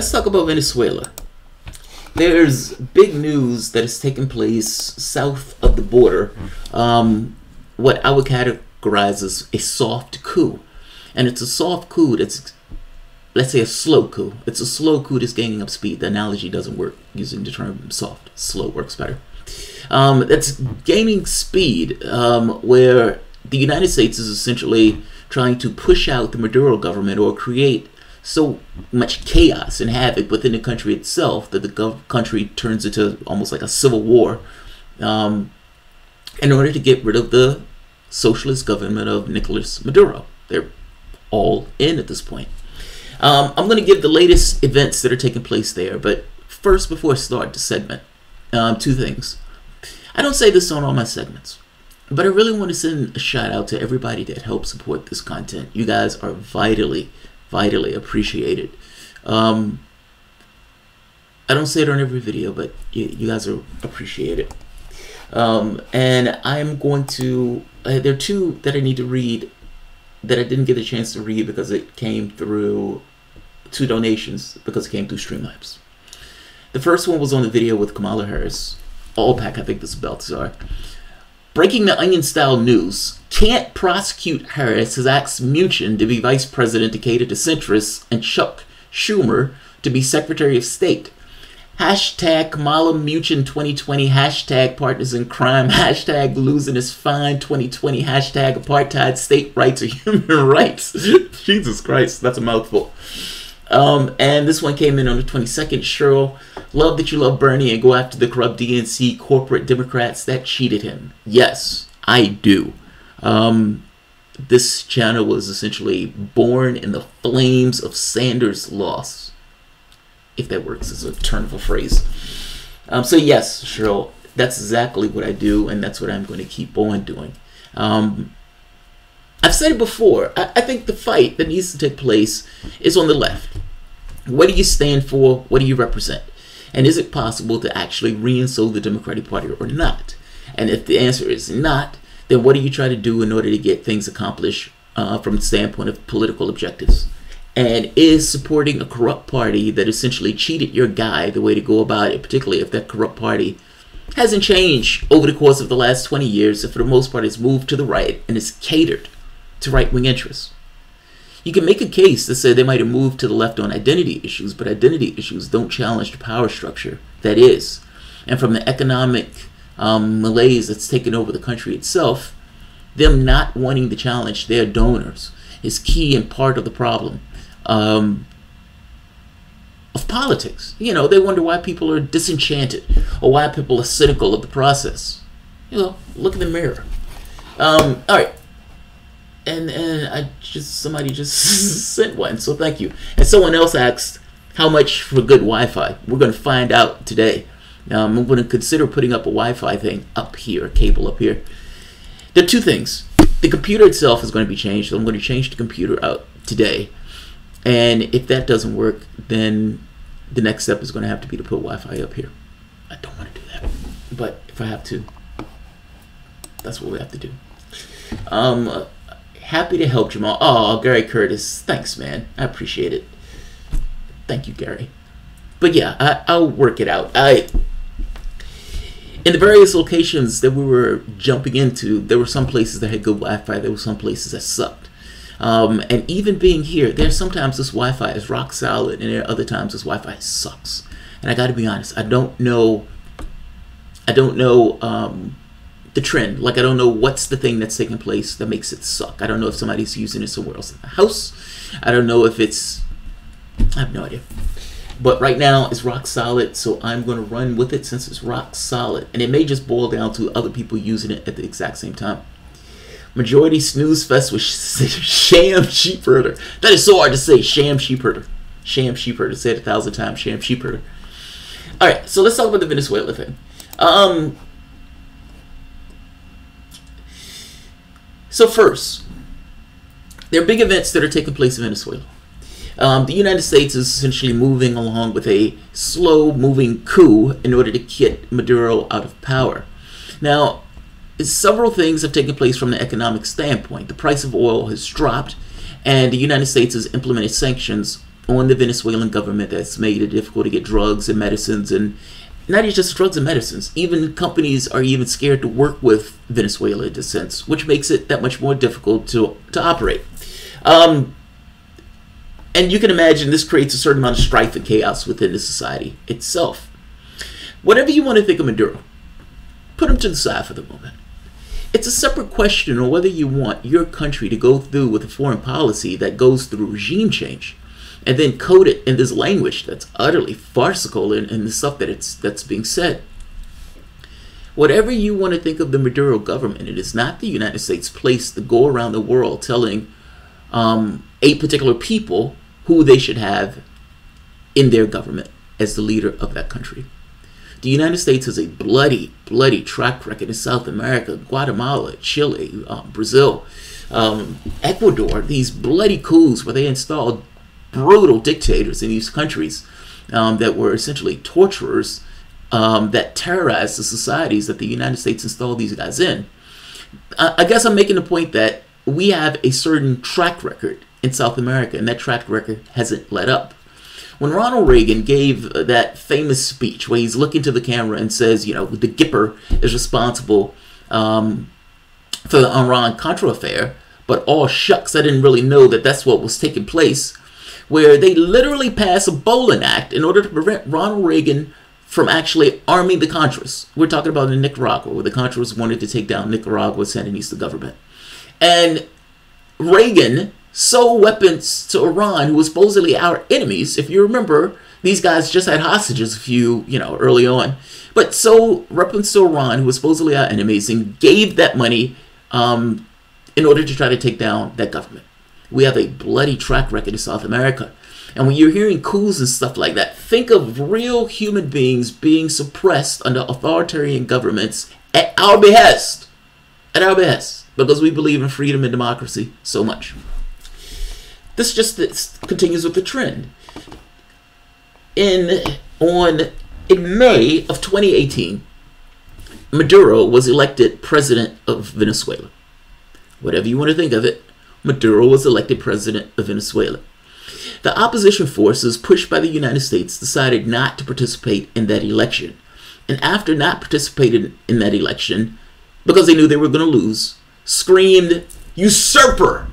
let's talk about Venezuela. There's big news that has taken place south of the border. What I would categorize as a soft coup. And it's a soft coup that's, let's say, a slow coup. It's a slow coup that's gaining up speed. The analogy doesn't work using the term soft. Slow works better. That's gaining speed, where the United States is essentially trying to push out the Maduro government or create so much chaos and havoc within the country itself that the country turns into almost like a civil war, in order to get rid of the socialist government of Nicolas Maduro. They're all in at this point. I'm going to give the latest events that are taking place there, but first, before I start the segment, two things. I don't say this on all my segments, but I really want to send a shout out to everybody that helped support this content. You guys are vitally appreciated. I don't say it on every video, but you guys are appreciated. And I'm going to, there are two that I need to read that I didn't get a chance to read because it came through two donations, because it came through Streamlabs. The first one was on the video with Kamala Harris. Allpack, I think this is Balthazar. Breaking the Onion style news. Can't prosecute Harris has asked Mnuchin to be vice president to cater to centrists and Chuck Schumer to be secretary of state. Hashtag Kamala Mnuchin 2020. Hashtag partners in crime. Hashtag losing is fine 2020. Hashtag apartheid, state rights or human rights. Jesus Christ, that's a mouthful. And this one came in on the 22nd. Cheryl, love that you love Bernie and go after the corrupt DNC corporate Democrats that cheated him. Yes, I do. This channel was essentially born in the flames of Sanders' loss, if that works as a turn of a phrase. So yes, Cheryl, that's exactly what I do, and that's what I'm going to keep on doing. I've said it before. I think the fight that needs to take place is on the left. What do you stand for? What do you represent? And is it possible to actually reinstate the Democratic Party or not? And if the answer is not, then what do you try to do in order to get things accomplished from the standpoint of political objectives? And is supporting a corrupt party that essentially cheated your guy the way to go about it, particularly if that corrupt party hasn't changed over the course of the last 20 years, and for the most part has moved to the right and is catered to right-wing interests? You can make a case to say they might have moved to the left on identity issues, but identity issues don't challenge the power structure that is. And from the economic malaise that's taken over the country itself, them not wanting to challenge their donors is key and part of the problem of politics. You know, they wonder why people are disenchanted or why people are cynical of the process. You know, look in the mirror. All right. And somebody just sent one, so thank you. And someone else asked, how much for good Wi-Fi? We're going to find out today. I'm going to consider putting up a Wi-Fi thing up here, a cable up here. There are two things. The computer itself is going to be changed, so I'm going to change the computer out today. And if that doesn't work, then the next step is going to have to be to put Wi-Fi up here. I don't want to do that, but if I have to, that's what we have to do. Happy to help, Jamal. Oh, Gary Curtis. Thanks, man. I appreciate it. Thank you, Gary. But yeah, I'll work it out. In the various locations that we were jumping into, there were some places that had good Wi-Fi. There were some places that sucked. And even being here, there's sometimes this Wi-Fi is rock solid, and there are other times this Wi-Fi sucks. And I got to be honest, I don't know the trend. Like, I don't know what's the thing that's taking place that makes it suck. I don't know if somebody's using it somewhere else in the house. I don't know if it's, I have no idea. But right now it's rock solid, so I'm going to run with it since it's rock solid. And it may just boil down to other people using it at the exact same time. Majority snooze fest with sham sheepherder. That is so hard to say. Sham sheepherder. Sham sheepherder. Say it 1,000 times. Sham sheepherder. All right, so let's talk about the Venezuela thing. So first, there are big events that are taking place in Venezuela. The United States is essentially moving along with a slow-moving coup in order to get Maduro out of power. Now, several things have taken place from the economic standpoint. The price of oil has dropped, and the United States has implemented sanctions on the Venezuelan government that's made it difficult to get drugs and medicines, and not just drugs and medicines. Even companies are even scared to work with Venezuela in a sense, which makes it that much more difficult to operate. And you can imagine this creates a certain amount of strife and chaos within the society itself. Whatever you want to think of Maduro, put him to the side for the moment. It's a separate question on whether you want your country to go through with a foreign policy that goes through regime change and then code it in this language that's utterly farcical in the stuff that's being said. Whatever you want to think of the Maduro government, it is not the United States' place to go around the world telling a particular people who they should have in their government as the leader of that country. The United States has a bloody, bloody track record in South America, Guatemala, Chile, Brazil, Ecuador, these bloody coups where they installed brutal dictators in these countries that were essentially torturers that terrorized the societies that the United States installed these guys in. I guess I'm making the point that we have a certain track record in South America, and that track record hasn't let up. When Ronald Reagan gave that famous speech where he's looking to the camera and says, you know, the Gipper is responsible for the Iran-Contra affair, but all shucks, I didn't really know that that's what was taking place, where they literally passed a Bolin Act in order to prevent Ronald Reagan from actually arming the Contras. We're talking about in Nicaragua, where the Contras wanted to take down Nicaragua's Sandinista government. And Reagan sold weapons to Iran, who was supposedly our enemies. If you remember, these guys just had hostages early on. But sold weapons to Iran, who was supposedly our enemies, and gave that money in order to try to take down that government. We have a bloody track record in South America. And when you're hearing coups and stuff like that, think of real human beings being suppressed under authoritarian governments at our behest. At our behest. Because we believe in freedom and democracy so much. This continues with the trend. In May of 2018, Maduro was elected president of Venezuela. Whatever you want to think of it, Maduro was elected president of Venezuela. The opposition forces, pushed by the United States, decided not to participate in that election. And after not participating in that election, because they knew they were going to lose, screamed, "Usurper!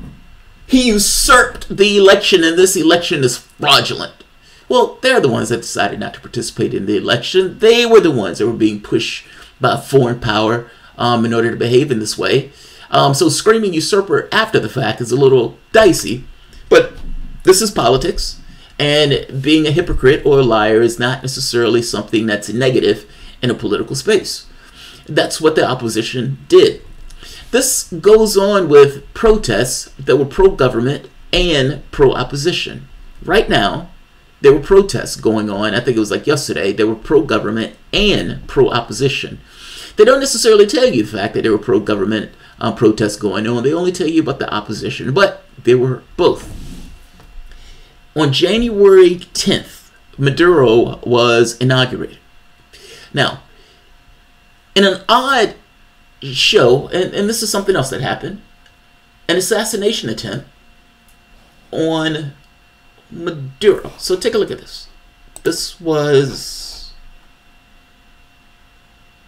He usurped the election, and this election is fraudulent." Well, they're the ones that decided not to participate in the election. They were the ones that were being pushed by a foreign power in order to behave in this way. So screaming usurper after the fact is a little dicey. But this is politics, and being a hypocrite or a liar is not necessarily something that's negative in a political space. That's what the opposition did. This goes on with protests that were pro-government and pro-opposition. Right now, there were protests going on. I think it was like yesterday. There were pro-government and pro-opposition. They don't necessarily tell you the fact that there were pro-government protests going on. They only tell you about the opposition, but there were both. On January 10th, Maduro was inaugurated. Now, in an odd show, and this is something else that happened, an assassination attempt on Maduro. So take a look at this. This was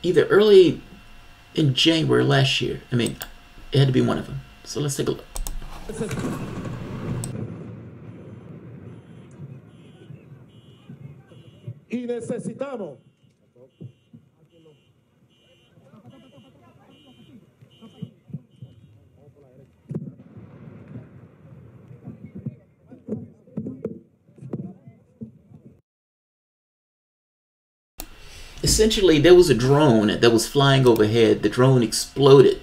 either early in January last year. I mean, it had to be one of them. So let's take a look. Y necesitamos essentially, there was a drone that was flying overhead. The drone exploded.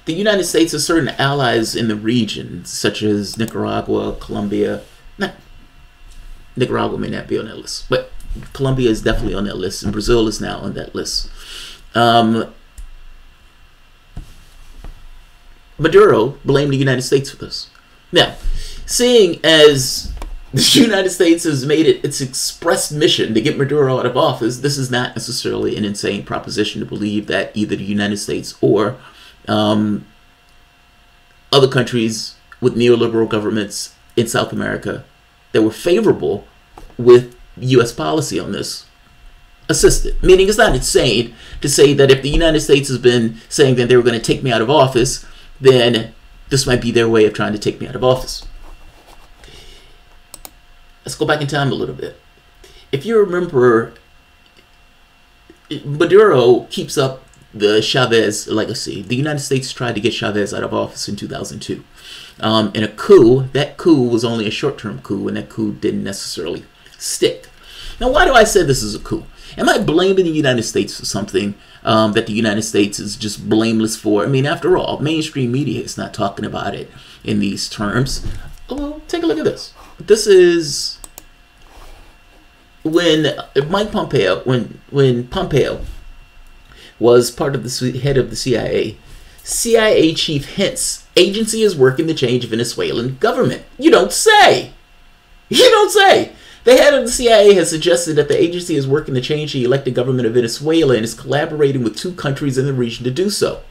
The United States has certain allies in the region, such as Nicaragua, Colombia. Nicaragua may not be on that list, but Colombia is definitely on that list, and Brazil is now on that list. Maduro blamed the United States for this. Now, seeing as the United States has made it its express mission to get Maduro out of office, this is not necessarily an insane proposition to believe that either the United States or other countries with neoliberal governments in South America that were favorable with U.S. policy on this assisted. Meaning it's not insane to say that if the United States has been saying that they were going to take me out of office, then this might be their way of trying to take me out of office. Let's go back in time a little bit. If you remember, Maduro keeps up the Chavez legacy. The United States tried to get Chavez out of office in 2002. In a coup, that coup was only a short-term coup, and that coup didn't necessarily stick. Now, why do I say this is a coup? Am I blaming the United States for something that the United States is just blameless for? I mean, after all, mainstream media is not talking about it in these terms. Well, take a look at this. This is when Mike Pompeo, when Pompeo was part of the head of the CIA, CIA chief hints agency is working to change Venezuelan government. You don't say. You don't say. The head of the CIA has suggested that the agency is working to change the elected government of Venezuela and is collaborating with 2 countries in the region to do so.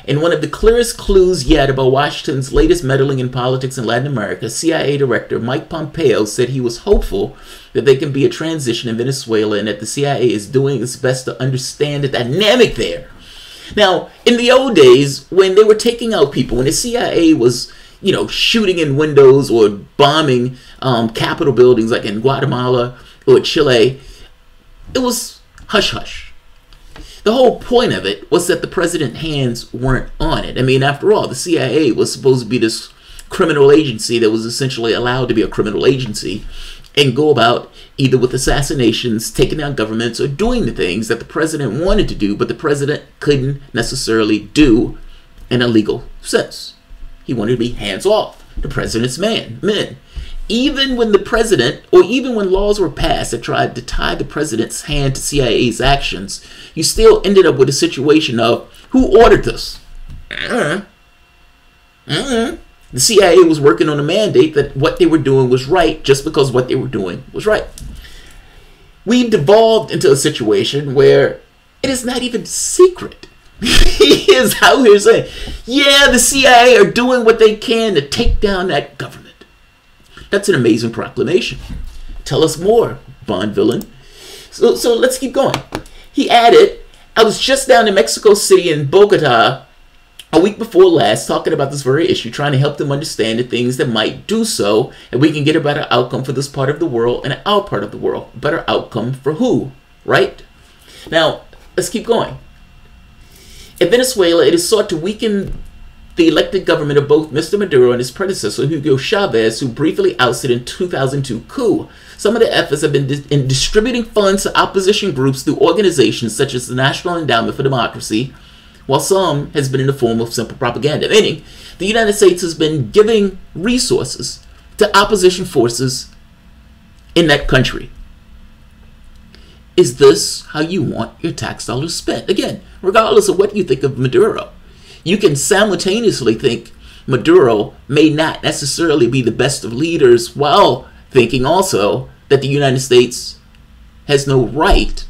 In one of the clearest clues yet about Washington's latest meddling in politics in Latin America, CIA Director Mike Pompeo said he was hopeful that there can be a transition in Venezuela and that the CIA is doing its best to understand the dynamic there. Now, in the old days, when they were taking out people, when the CIA was, you know, shooting in windows or bombing Capitol buildings like in Guatemala or Chile, it was hush-hush. The whole point of it was that the president's hands weren't on it. I mean, after all, the CIA was supposed to be this criminal agency that was essentially allowed to be a criminal agency and go about either with assassinations, taking down governments, or doing the things that the president wanted to do, but the president couldn't necessarily do in a legal sense. He wanted to be hands off, the president's men. Even when the president, or even when laws were passed that tried to tie the president's hand to CIA's actions, you still ended up with a situation of, who ordered this? The CIA was working on a mandate that what they were doing was right just because what they were doing was right. We devolved into a situation where it is not even secret. He is out here saying, yeah, the CIA are doing what they can to take down that government. That's an amazing proclamation. Tell us more, Bond villain. So let's keep going. He added, I was just down in Mexico City and Bogota a week before last talking about this very issue, trying to help them understand the things that might do so, and we can get a better outcome for this part of the world and our part of the world. Better outcome for who, right? Now, let's keep going. In Venezuela, it is sought to weaken the elected government of both Mr. Maduro and his predecessor, Hugo Chavez, who briefly ousted in 2002 coup. Some of the efforts have been in distributing funds to opposition groups through organizations such as the National Endowment for Democracy, while some has been in the form of simple propaganda. Meaning, the United States has been giving resources to opposition forces in that country. Is this how you want your tax dollars spent? Again, regardless of what you think of Maduro, you can simultaneously think Maduro may not necessarily be the best of leaders while thinking also that the United States has no right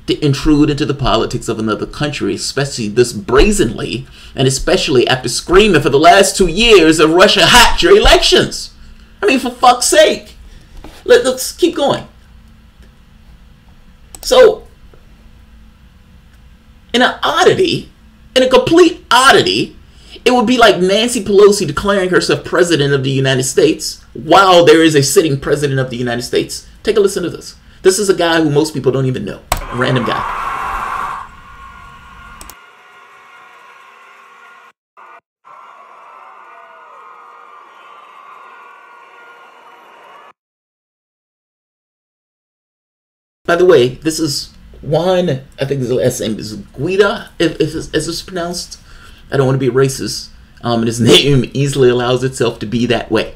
to intrude into the politics of another country, especially this brazenly, and especially after screaming for the last 2 years of Russia hacked your elections. I mean, for fuck's sake. Let's keep going. So, in an oddity, in a complete oddity, it would be like Nancy Pelosi declaring herself president of the United States while there is a sitting president of the United States. Take a listen to this. This is a guy who most people don't even know. A random guy. By the way, this is Juan, I think his last name is Guida, if it's pronounced. I don't want to be racist. And his name easily allows itself to be that way.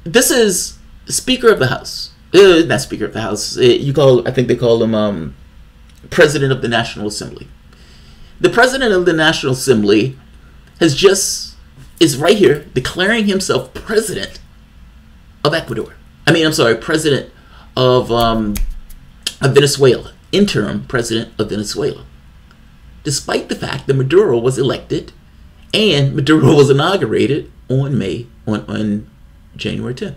This is Speaker of the House. Not Speaker of the House. I think they call him President of the National Assembly. The President of the National Assembly is right here declaring himself President of Ecuador. President of Venezuela, interim president of Venezuela, despite the fact that Maduro was elected and Maduro was inaugurated on January 10th.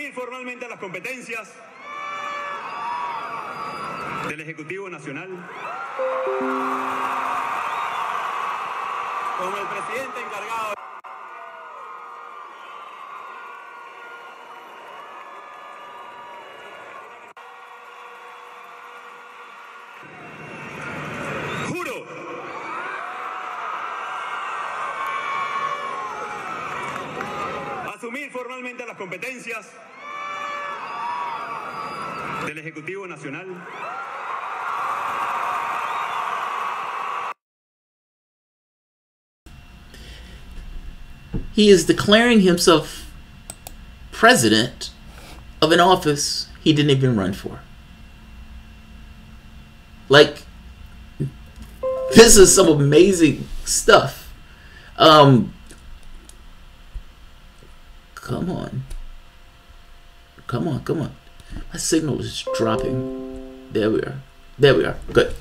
Asumir formalmente las competencias del Ejecutivo Nacional como el presidente encargado. Juro asumir formalmente las competencias del Ejecutivo Nacional he is declaring himself president of an office he didn't even run for. Like, this is some amazing stuff. Come on. My signal is dropping. There we are. Good.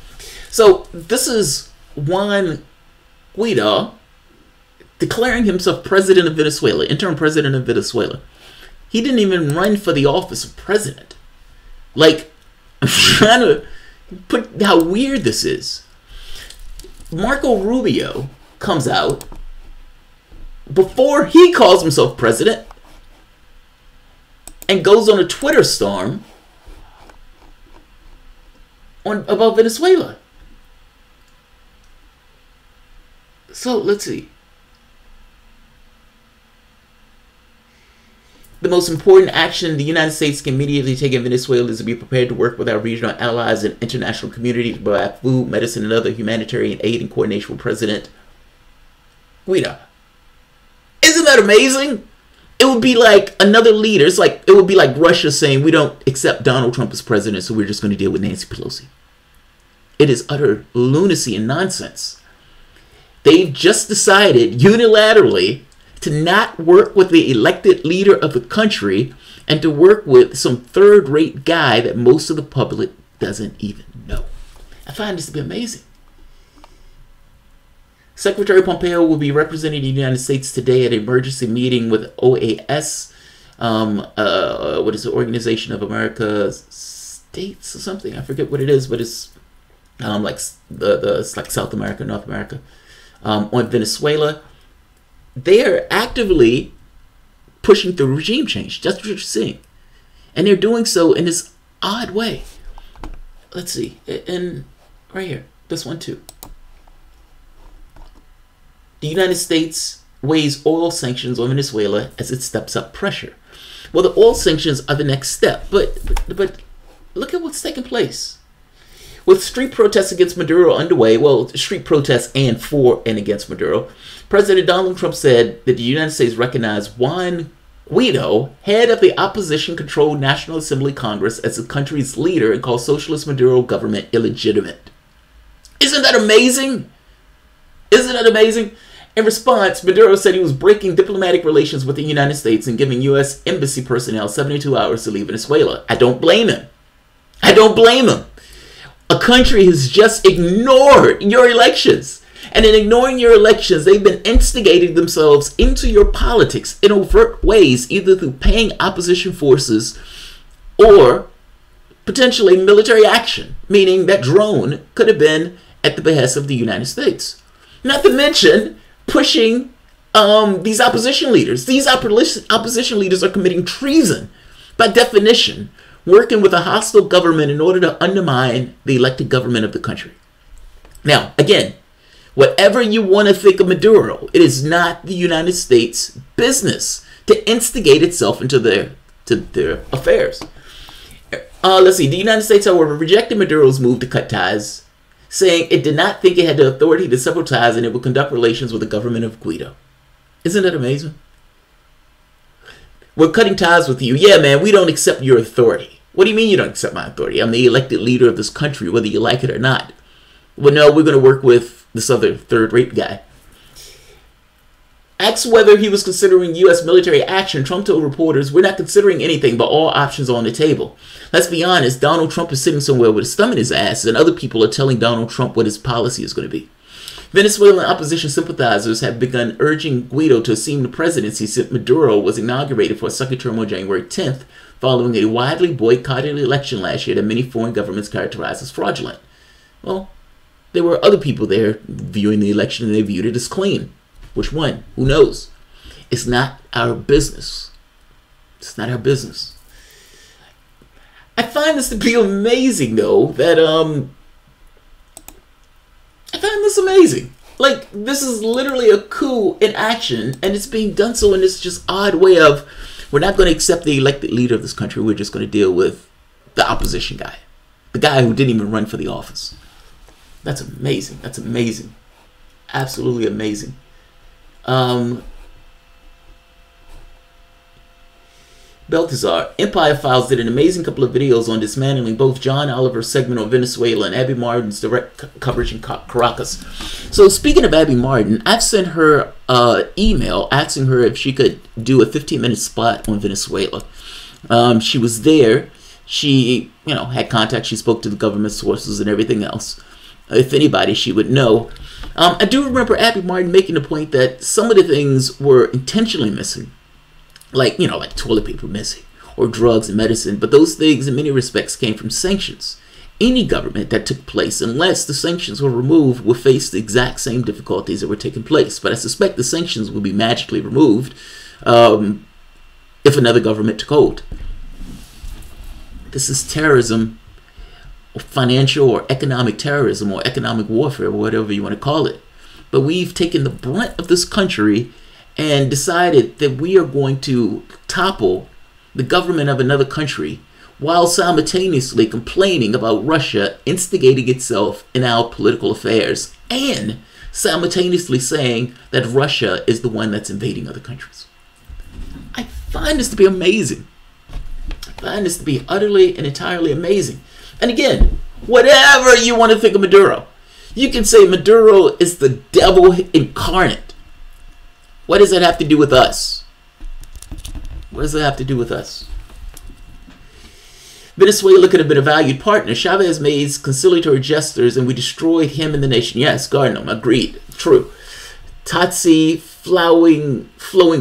So this is Juan Guaido declaring himself president of Venezuela, interim president of Venezuela. He didn't even run for the office of president. Like, I'm trying to put how weird this is. Marco Rubio comes out before he calls himself president and goes on a Twitter storm about Venezuela. So let's see. The most important action the United States can immediately take in Venezuela is to be prepared to work with our regional allies and international community to provide food, medicine, and other humanitarian aid in coordination with President Guaido. Isn't that amazing? It would be like another leader. It would be like Russia saying, we don't accept Donald Trump as president, so we're just going to deal with Nancy Pelosi. It is utter lunacy and nonsense. They've just decided unilaterally to not work with the elected leader of the country and to work with some third-rate guy that most of the public doesn't even know. I find this to be amazing. Secretary Pompeo will be representing the United States today at an emergency meeting with OAS, what is the Organization of America States or something? I forget what it is, but it's it's like South America, North America, on Venezuela. They are actively pushing through regime change. That's what you're seeing. And they're doing so in this odd way. Let's see. And right here. This one too. The United States weighs oil sanctions on Venezuela as it steps up pressure. Well, the oil sanctions are the next step. But look at what's taking place. With street protests against Maduro underway, well, street protests and for and against Maduro, President Donald Trump said that the United States recognized Juan Guaido, head of the opposition-controlled National Assembly Congress, as the country's leader and called Socialist Maduro government illegitimate. Isn't that amazing? Isn't that amazing? In response, Maduro said he was breaking diplomatic relations with the United States and giving U.S. embassy personnel 72 hours to leave Venezuela. I don't blame him. I don't blame him. A country has just ignored your elections. And in ignoring your elections, they've been instigating themselves into your politics in overt ways, either through paying opposition forces or potentially military action, meaning that drone could have been at the behest of the United States. Not to mention pushing these opposition leaders. These opposition leaders are committing treason by definition, working with a hostile government in order to undermine the elected government of the country. Now, again, whatever you want to think of Maduro, it is not the United States' business to instigate itself into their affairs. Let's see. The United States, however, rejected Maduro's move to cut ties, saying it did not think it had the authority to sever ties and it would conduct relations with the government of Guaido. Isn't that amazing? We're cutting ties with you. Yeah, man, we don't accept your authority. What do you mean you don't accept my authority? I'm the elected leader of this country, whether you like it or not. Well, no, we're going to work with this other third-rate guy. Asked whether he was considering U.S. military action, Trump told reporters, we're not considering anything, but all options are on the table. Let's be honest, Donald Trump is sitting somewhere with his thumb in his ass, and other people are telling Donald Trump what his policy is going to be. Venezuelan opposition sympathizers have begun urging Guaido to assume the presidency since Maduro was inaugurated for a second term on January 10th, following a widely boycotted election last year that many foreign governments characterized as fraudulent. Well, there were other people there viewing the election and they viewed it as clean. Which one? Who knows? It's not our business. It's not our business. I find this to be amazing, though, that, I find this amazing. Like, this is literally a coup in action, and it's being done so in this just odd way of, we're not going to accept the elected leader of this country, we're just going to deal with the opposition guy. The guy who didn't even run for the office. That's amazing. That's amazing. Absolutely amazing. Baltazar, Empire Files did an amazing couple of videos on dismantling both John Oliver's segment on Venezuela and Abby Martin's direct coverage in Caracas. So speaking of Abby Martin, I've sent her an email asking her if she could do a 15-minute spot on Venezuela. She was there. She, had contact. She spoke to the government sources and everything else. If anybody, she would know. I do remember Abby Martin making the point that some of the things were intentionally missing. Like toilet paper missing, or drugs and medicine, but those things in many respects came from sanctions. Any government that took place, unless the sanctions were removed, will face the exact same difficulties that were taking place. But I suspect the sanctions will be magically removed if another government took hold. This is terrorism, or financial or economic terrorism, or economic warfare, or whatever you want to call it. But we've taken the brunt of this country and decided that we are going to topple the government of another country while simultaneously complaining about Russia instigating itself in our political affairs and simultaneously saying that Russia is the one that's invading other countries. I find this to be amazing. I find this to be utterly and entirely amazing. And again, whatever you want to think of Maduro, you can say Maduro is the devil incarnate. What does that have to do with us? What does that have to do with us? Venezuela could have been a valued partner. Chavez made conciliatory gestures and we destroyed him and the nation. Yes, Gardner, agreed. True. Tatsi, flowing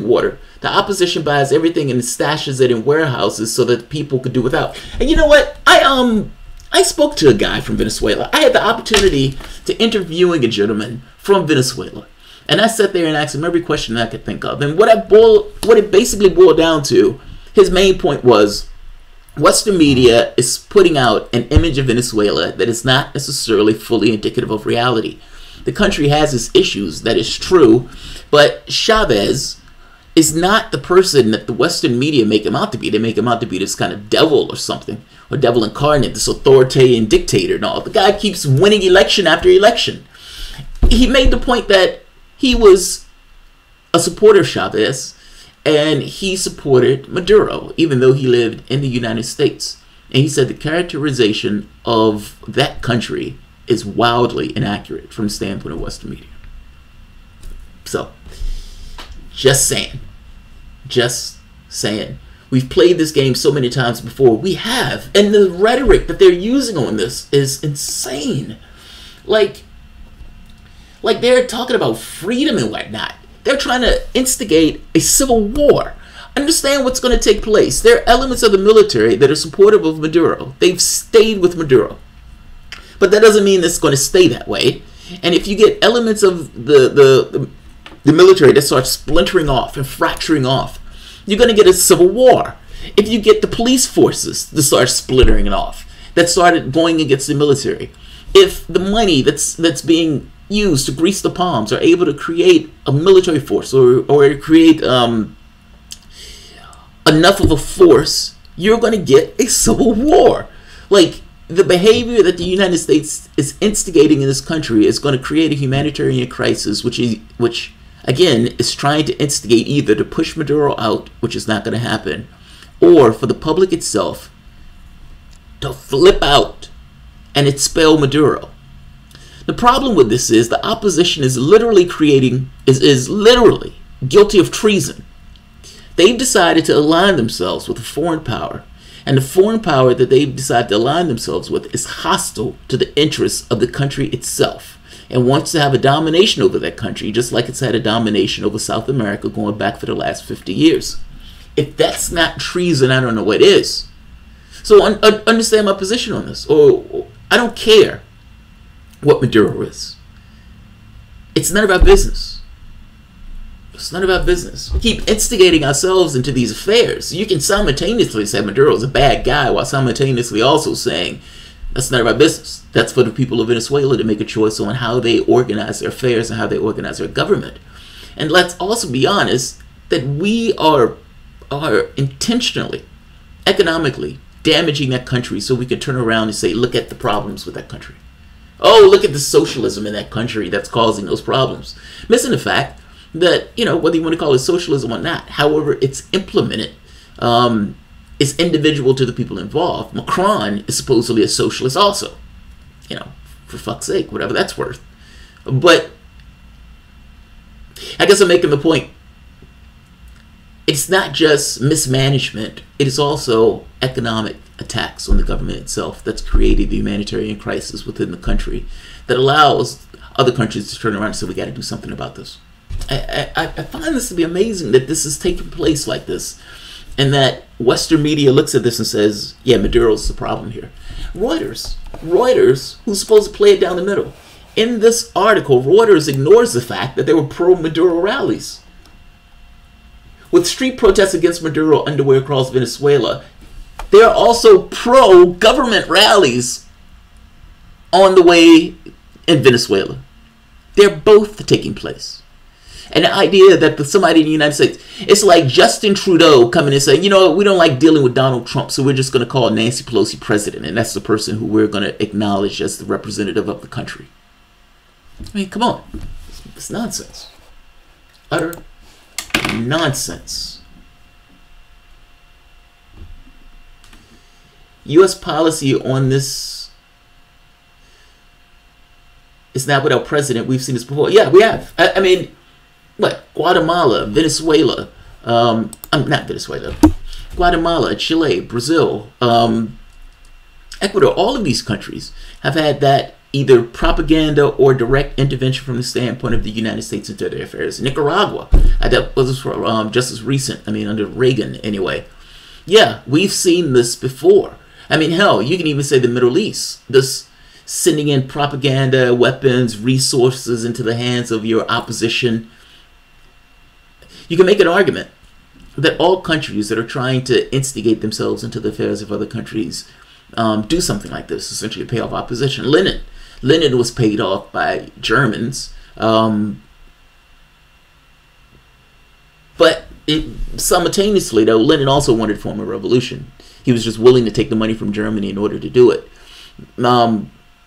water. The opposition buys everything and stashes it in warehouses so that people could do without. And you know what? I spoke to a guy from Venezuela. I had the opportunity to interviewing a gentleman from Venezuela. And I sat there and asked him every question that I could think of. And what it basically boiled down to, his main point was, Western media is putting out an image of Venezuela that is not necessarily fully indicative of reality. The country has its issues, that is true, but Chavez is not the person that the Western media make him out to be. They make him out to be this kind of devil or something, or devil incarnate, this authoritarian dictator and all. The guy keeps winning election after election. He made the point that he was a supporter of Chavez, and he supported Maduro, even though he lived in the United States. And he said the characterization of that country is wildly inaccurate from the standpoint of Western media. So, just saying. Just saying. We've played this game so many times before. We have. And the rhetoric that they're using on this is insane. Like they're talking about freedom and whatnot. They're trying to instigate a civil war. Understand what's going to take place. There are elements of the military that are supportive of Maduro. They've stayed with Maduro. But that doesn't mean it's going to stay that way. And if you get elements of the military that start splintering off and fracturing off, you're going to get a civil war. If you get the police forces to start splintering off, that started going against the military. If the money that's being used to grease the palms are able to create a military force or create enough of a force, you're going to get a civil war. Like, the behavior that the United States is instigating in this country is going to create a humanitarian crisis, which again is trying to instigate either to push Maduro out, which is not going to happen, or for the public itself to flip out and expel Maduro. The problem with this is the opposition is literally literally guilty of treason. They've decided to align themselves with a foreign power, and the foreign power that they've decided to align themselves with is hostile to the interests of the country itself. and wants to have a domination over that country, just like it's had a domination over South America going back for the last 50 years. If that's not treason, I don't know what is. So understand my position on this. Or I don't care what Maduro is. It's none of our business. It's none of our business. We keep instigating ourselves into these affairs. You can simultaneously say Maduro is a bad guy while simultaneously also saying that's none of our business. That's for the people of Venezuela to make a choice on how they organize their affairs and how they organize their government. And let's also be honest that we are intentionally, economically damaging that country so we can turn around and say, look at the problems with that country. Oh, look at the socialism in that country that's causing those problems. Missing the fact that, you know, whether you want to call it socialism or not, however it's implemented, is individual to the people involved. Macron is supposedly a socialist also. You know, for fuck's sake, whatever that's worth. But I guess I'm making the point. It's not just mismanagement. It is also economic attacks on the government itself that's created the humanitarian crisis within the country that allows other countries to turn around and say, we got to do something about this. I find this to be amazing that this is taking place like this, and that Western media looks at this and says, yeah, Maduro's the problem here. Reuters, who's supposed to play it down the middle. In this article, Reuters ignores the fact that there were pro-Maduro rallies. With street protests against Maduro underway across Venezuela, there are also pro-government rallies on the way in Venezuela. They're both taking place. And the idea that somebody in the United States, it's like Justin Trudeau coming and saying, you know, we don't like dealing with Donald Trump, so we're just going to call Nancy Pelosi president, and that's the person who we're going to acknowledge as the representative of the country. I mean, come on. It's nonsense. Utter nonsense. U.S. policy on this is not without precedent. We've seen this before. Yeah, we have. I mean, what? Guatemala, Venezuela, not Venezuela, Guatemala, Chile, Brazil, Ecuador, all of these countries have had that either propaganda or direct intervention from the standpoint of the United States into their affairs. Nicaragua, that was just as recent, I mean, under Reagan anyway. Yeah, we've seen this before. I mean, hell, you can even say the Middle East, this sending in propaganda, weapons, resources into the hands of your opposition. You can make an argument that all countries that are trying to instigate themselves into the affairs of other countries do something like this, essentially pay off opposition. Lenin was paid off by Germans, but simultaneously, though, Lenin also wanted to form a revolution. He was just willing to take the money from Germany in order to do it.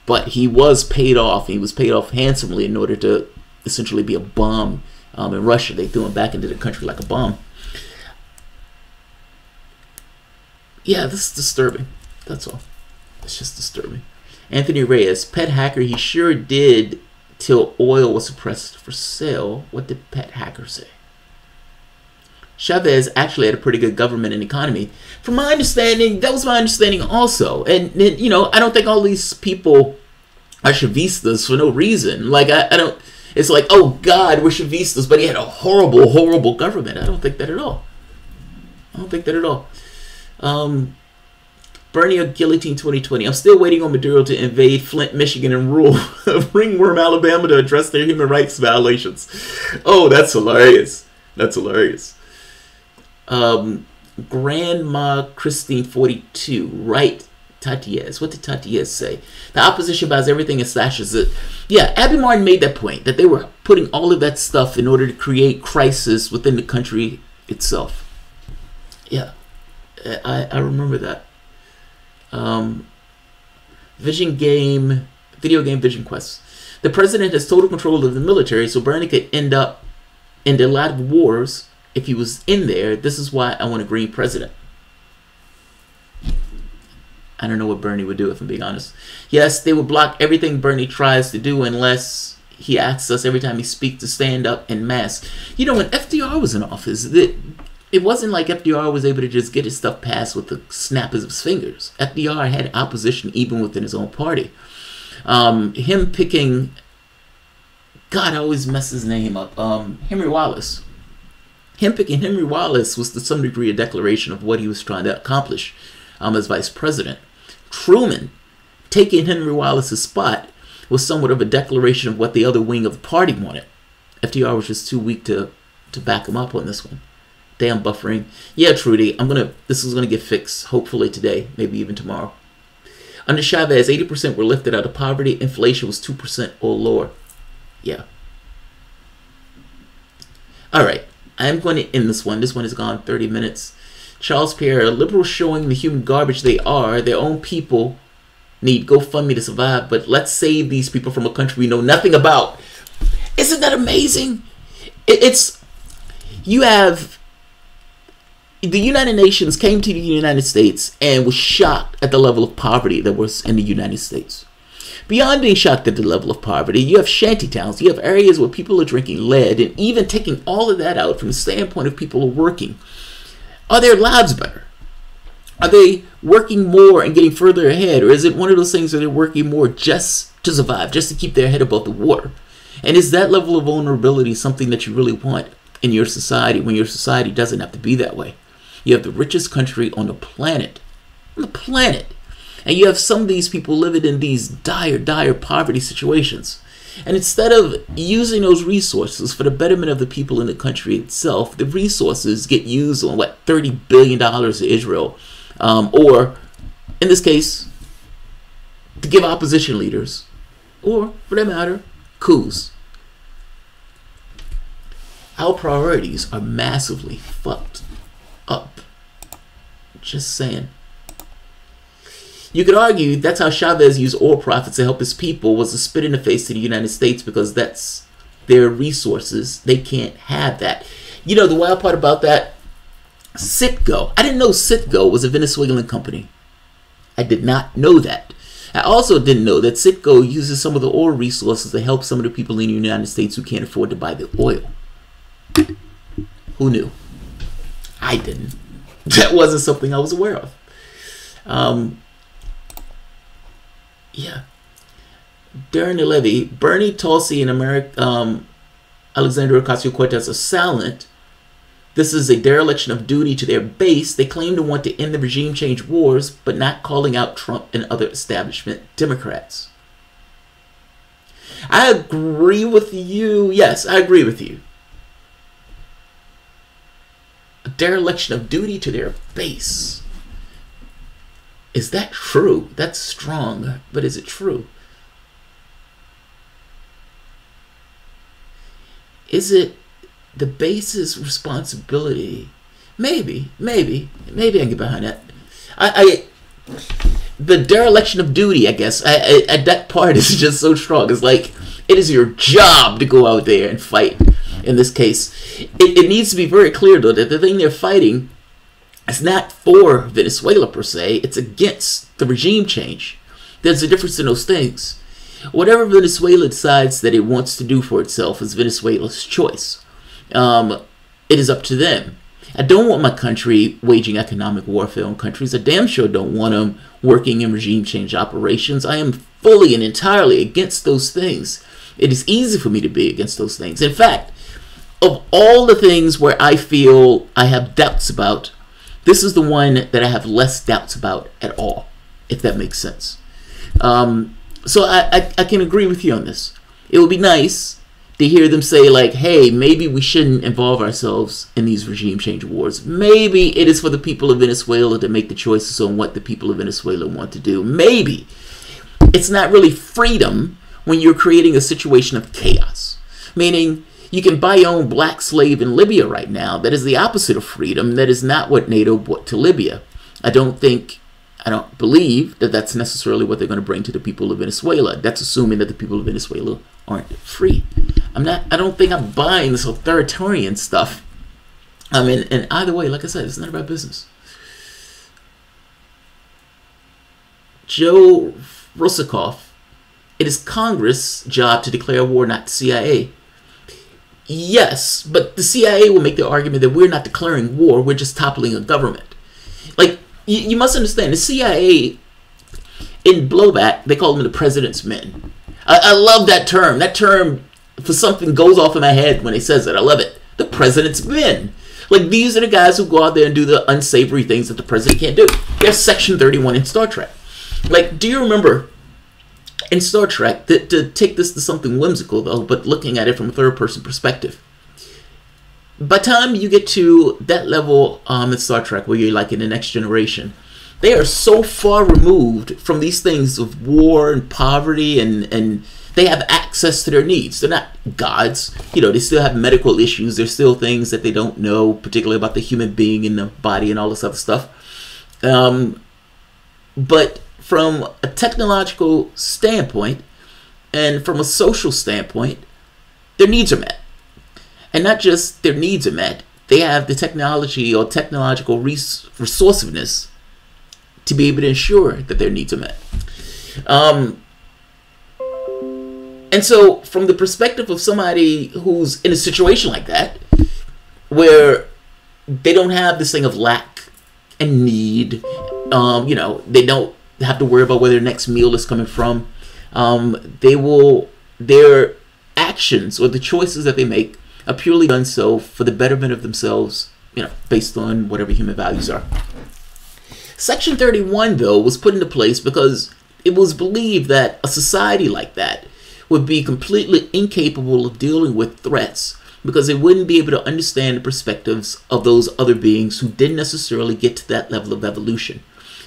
But he was paid off. He was paid off handsomely in order to essentially be a bomb in Russia. They threw him back into the country like a bomb. Yeah, this is disturbing. That's all. It's just disturbing. Anthony Reyes, pet hacker, he sure did till oil was suppressed for sale. What did pet hacker say? Chavez actually had a pretty good government and economy. From my understanding, that was my understanding also. And you know, I don't think all these people are Chavistas for no reason. Like, I don't, it's like, oh God, we're Chavistas, but he had a horrible, horrible government. I don't think that at all. I don't think that at all. Bernie or Guillotine 2020. I'm still waiting on Maduro to invade Flint, Michigan and rule Ringworm, Alabama to address their human rights violations. Oh, that's hilarious. That's hilarious. Grandma Christine 42. Right, Tatiez. What did Tatiez say? The opposition buys everything and slashes it. Yeah, Abby Martin made that point, that they were putting all of that stuff in order to create crisis within the country itself. Yeah, I remember that. Video game Vision Quest. The president has total control of the military, so Bernie could end up in a lot of wars if he was in there. This is why I want a green president. I don't know what Bernie would do, if I'm being honest. Yes, they would block everything Bernie tries to do unless he asks us every time he speaks to stand up en masse. You know, when FDR was in office, it wasn't like FDR was able to just get his stuff passed with the snap of his fingers. FDR had opposition even within his own party. Him picking God, I always mess his name up. Henry Wallace. Him picking Henry Wallace was to some degree a declaration of what he was trying to accomplish as vice president. Truman taking Henry Wallace's spot was somewhat of a declaration of what the other wing of the party wanted. FDR was just too weak to back him up on this one. Damn buffering. Yeah, Trudy, this is gonna get fixed hopefully today, maybe even tomorrow. Under Chavez, 80% were lifted out of poverty. Inflation was 2% or lower. Yeah. All right. I'm going to end this one. This one has gone 30 minutes. Charles Pierre, liberals showing the human garbage they are. Their own people need GoFundMe to survive, but let's save these people from a country we know nothing about. Isn't that amazing? You have the United Nations came to the United States and was shocked at the level of poverty that was in the United States. Beyond being shocked at the level of poverty, you have shanty towns, you have areas where people are drinking lead, and even taking all of that out from the standpoint of people who are working. Are their lives better? Are they working more and getting further ahead? Or is it one of those things where they're working more just to survive, just to keep their head above the water? And is that level of vulnerability something that you really want in your society when your society doesn't have to be that way? You have the richest country on the planet. And you have some of these people living in these dire poverty situations. And instead of using those resources for the betterment of the people in the country itself, the resources get used on, $30 billion to Israel. Or, in this case, to give opposition leaders, or, for that matter, coups. Our priorities are massively fucked up. Just saying. You could argue that's how Chavez used oil profits to help his people, was a spit in the face to the United States, because that's their resources. They can't have that. You know, the wild part about that, Citgo. I didn't know Citgo was a Venezuelan company. I did not know that. I also didn't know that Citgo uses some of the oil resources to help some of the people in the United States who can't afford to buy the oil. Who knew? I didn't. That wasn't something I was aware of. Yeah. Darren Levy, Bernie, Tulsi, and Alexandria Ocasio-Cortez are silent. This is a dereliction of duty to their base. They claim to want to end the regime change wars, but not calling out Trump and other establishment Democrats. I agree with you. Yes, I agree with you. A dereliction of duty to their base. Is that true? That's strong, but is it true? Is it the base's responsibility? Maybe I can get behind that. The dereliction of duty, I guess. That part is just so strong. It's like, it is your job to go out there and fight. In this case, it needs to be very clear, though, that the thing they're fighting, it's not for Venezuela per se. It's against the regime change. There's a difference in those things. Whatever Venezuela decides that it wants to do for itself is Venezuela's choice. It is up to them. I don't want my country waging economic warfare on countries. I damn sure don't want them working in regime change operations. I am fully and entirely against those things. It is easy for me to be against those things. In fact, of all the things where I feel I have doubts about, this is the one that I have less doubts about at all, if that makes sense. So I can agree with you on this. It would be nice to hear them say, like, hey, maybe we shouldn't involve ourselves in these regime change wars. Maybe it is for the people of Venezuela to make the choices on what the people of Venezuela want to do. Maybe it's not really freedom when you're creating a situation of chaos. Meaning, you can buy your own black slave in Libya right now. That is the opposite of freedom. That is not what NATO brought to Libya. I don't believe that that's necessarily what they're going to bring to the people of Venezuela. That's assuming that the people of Venezuela aren't free. I don't think I'm buying this authoritarian stuff. And either way, like I said, it's none of our business. Joe Rusikoff, it is Congress' job to declare war, not the CIA. Yes, but the CIA will make the argument that we're not declaring war, we're just toppling a government. Like, you must understand, the CIA, in blowback, they call them the president's men. I love that term. That term for something goes off in my head when he says it. I love it. The president's men. Like, these are the guys who go out there and do the unsavory things that the president can't do. There's Section 31 in Star Trek. Like, do you remember in Star Trek, to take this to something whimsical, though, but looking at it from a third-person perspective, by the time you get to that level in Star Trek, where you're like in the Next Generation, they are so far removed from these things of war and poverty, and they have access to their needs. They're not gods. You know, they still have medical issues. There's still things that they don't know, particularly about the human being and the body and all this other stuff. But from a technological standpoint and from a social standpoint, their needs are met. And not just their needs are met, they have the technology or technological resourcefulness to be able to ensure that their needs are met. And so from the perspective of somebody who's in a situation like that, where they don't have this thing of lack and need, you know, they don't have to worry about where their next meal is coming from. Their actions or the choices that they make are purely done so for the betterment of themselves, you know, based on whatever human values are. Section 31, though, was put into place because it was believed that a society like that would be completely incapable of dealing with threats because they wouldn't be able to understand the perspectives of those other beings who didn't necessarily get to that level of evolution.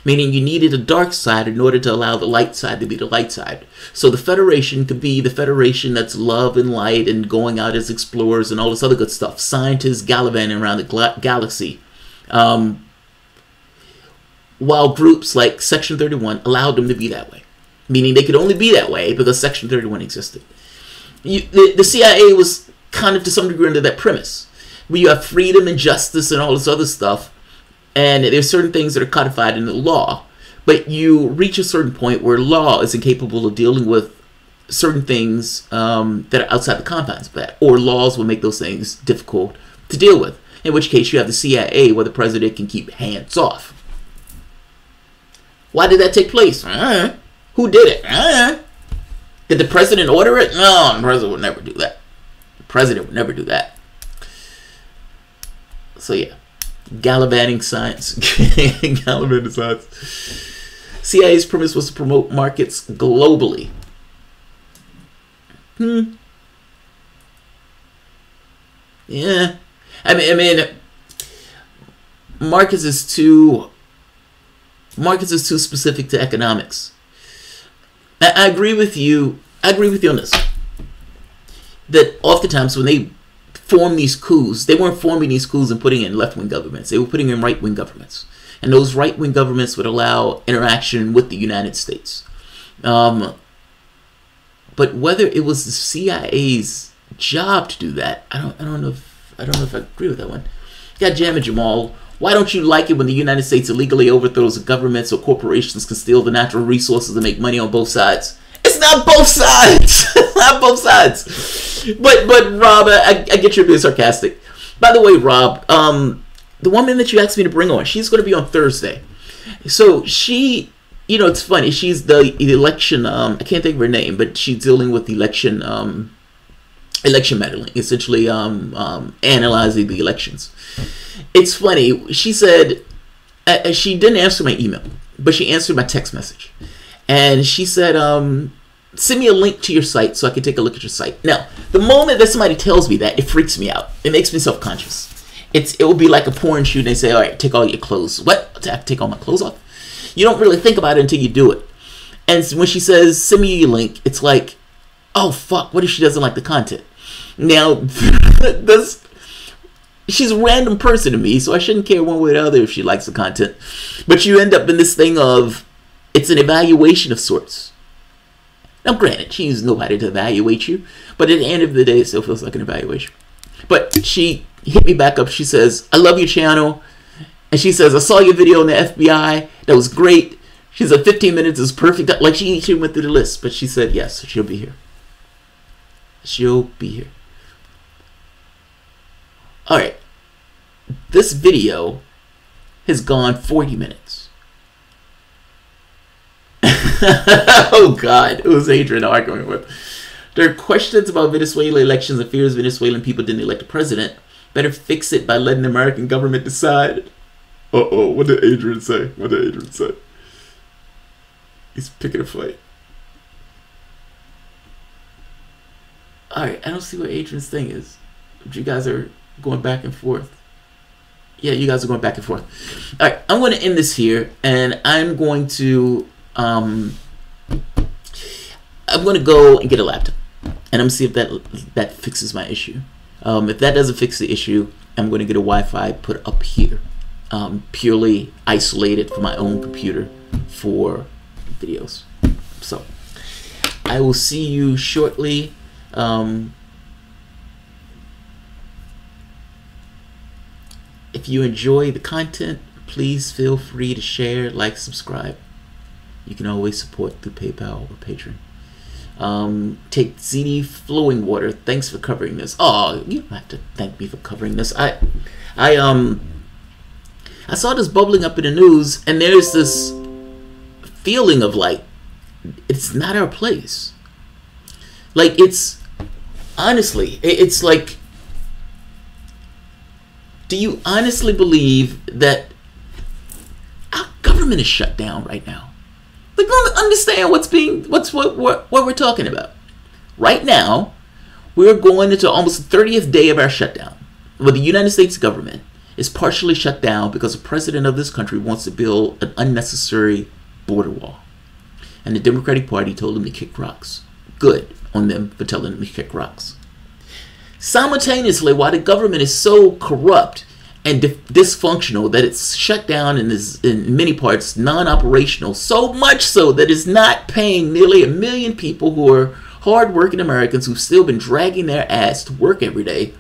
Meaning you needed a dark side in order to allow the light side to be the light side. So the Federation could be the Federation that's love and light and going out as explorers and all this other good stuff. Scientists gallivanting around the galaxy. While groups like Section 31 allowed them to be that way. Meaning they could only be that way because Section 31 existed. The CIA was kind of to some degree under that premise. Where you have freedom and justice and all this other stuff. And there's certain things that are codified in the law, but you reach a certain point where law is incapable of dealing with certain things that are outside the confines of that, or laws will make those things difficult to deal with, in which case you have the CIA where the president can keep hands off. Why did that take place? Who did it? Did the president order it? No, the president would never do that. The president would never do that. So yeah. Gallivanting science. Gallivanting science. CIA's premise was to promote markets globally. Yeah. I mean, markets is too specific to economics. I agree with you. I agree with you on this. That oftentimes when they form these coups, they weren't forming these coups and putting in left-wing governments. They were putting in right-wing governments. And those right-wing governments would allow interaction with the United States. But whether it was the CIA's job to do that, I don't know if I agree with that one. God damn it, Jamal. Why don't you like it when the United States illegally overthrows governments or corporations can steal the natural resources and make money on both sides? It's not both sides. It's not both sides. But Rob, I get you being sarcastic. By the way, Rob, the woman that you asked me to bring on, she's going to be on Thursday. So she, you know, it's funny. She's the election. I can't think of her name, but she's dealing with election meddling, essentially analyzing the elections. It's funny. She said she didn't answer my email, but she answered my text message. And she said, send me a link to your site so I can take a look at your site. Now, the moment that somebody tells me that, it freaks me out. It makes me self-conscious. It will be like a porn shoot and they say, all right, take all your clothes. What? I have to take all my clothes off? You don't really think about it until you do it. And when she says, send me your link, it's like, oh, fuck, what if she doesn't like the content? Now, she's a random person to me, so I shouldn't care one way or the other if she likes the content. But you end up in this thing of, it's an evaluation of sorts. Now, granted, she used nobody to evaluate you, but at the end of the day, it still feels like an evaluation. But she hit me back up. She says, I love your channel. And she says, I saw your video on the FBI. That was great. She said, 15 minutes is perfect. Like, she went through the list. But she said, yes, she'll be here. She'll be here. All right. This video has gone 40 minutes. Oh God, who's Adrian arguing with? There are questions about Venezuela elections and fears Venezuelan people didn't elect a president. Better fix it by letting the American government decide. Uh-oh, what did Adrian say? What did Adrian say? He's picking a fight. Alright, I don't see what Adrian's thing is. You guys are going back and forth. Yeah, you guys are going back and forth. Alright, I'm going to end this here, and I'm going to go and get a laptop, and I'm going to see if that fixes my issue. If that doesn't fix the issue, I'm going to get a Wi-Fi put up here, purely isolated for my own computer for videos. So I will see you shortly. If you enjoy the content, please feel free to share, like, subscribe. You can always support through PayPal or Patreon. Take ZD Flowing Water. Thanks for covering this. Oh, you don't have to thank me for covering this. I saw this bubbling up in the news, and there's this feeling of like it's not our place. Like, it's honestly, it's like, do you honestly believe that our government is shut down right now? Like, don't understand what we're talking about. Right now, we're going into almost the 30th day of our shutdown. Well, the United States government is partially shut down because the president of this country wants to build an unnecessary border wall. And the Democratic Party told him to kick rocks. Good on them for telling him to kick rocks. Simultaneously, while the government is so corrupt and dysfunctional that it's shut down and is in many parts non-operational, so much so that it's not paying nearly 1 million people who are hard-working Americans who've still been dragging their ass to work every day,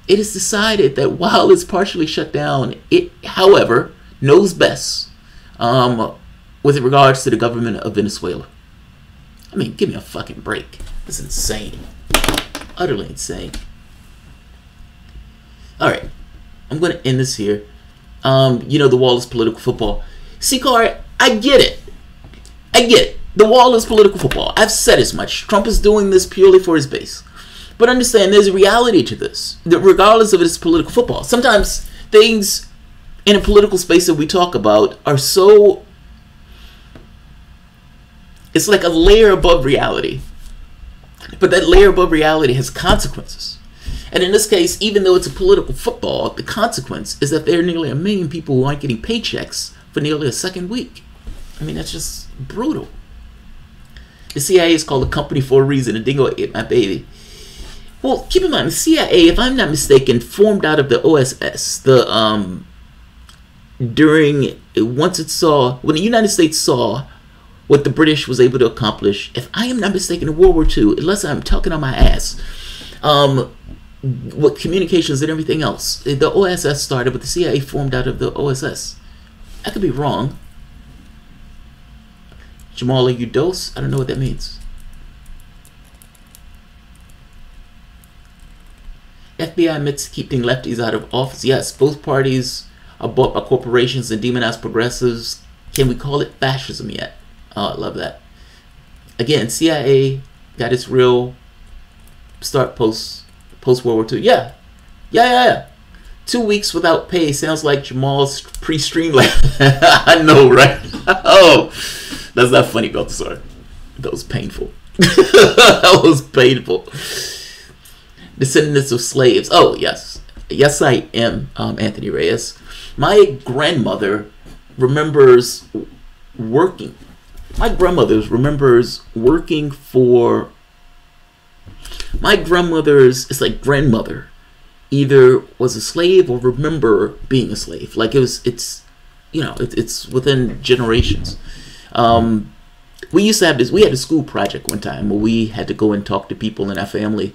it is decided that while it's partially shut down, it, however, knows best with regards to the government of Venezuela. I mean, give me a fucking break. This is insane. Utterly insane. Alright. I'm going to end this here. You know, the wall is political football. C-Card, I get it. I get it. The wall is political football. I've said as much. Trump is doing this purely for his base. But understand, there's a reality to this. That regardless of it's political football. Sometimes things in a political space that we talk about are so... It's like a layer above reality. But that layer above reality has consequences. And in this case, even though it's a political football, the consequence is that there are nearly 1 million people who aren't getting paychecks for nearly a second week. I mean, that's just brutal. The CIA is called a company for a reason. A dingo ate my baby. Well, keep in mind, the CIA, if I'm not mistaken, formed out of the OSS. When the United States saw what the British was able to accomplish, if I am not mistaken, in World War II, unless I'm talking on my ass, with communications and everything else, the OSS started, but the CIA formed out of the OSS. I could be wrong. Jamarl, you dose? I don't know what that means. FBI admits keeping lefties out of office. Yes, both parties are bought by corporations and demonize progressives. Can we call it fascism yet? Oh, I love that. Again, CIA got its real start post World War II. Yeah. 2 weeks without pay sounds like Jamal's pre-stream. I know, right? Oh, that's not funny, Balthasar. That was painful. That was painful. Descendants of slaves. Oh, yes. Yes, I am, Anthony Reyes. My grandmother remembers working. My grandmother remembers working for... My grandmother's, it's like grandmother, either was a slave or remember being a slave. Like it's within generations. We used to have this, we had a school project one time where we had to go and talk to people in our family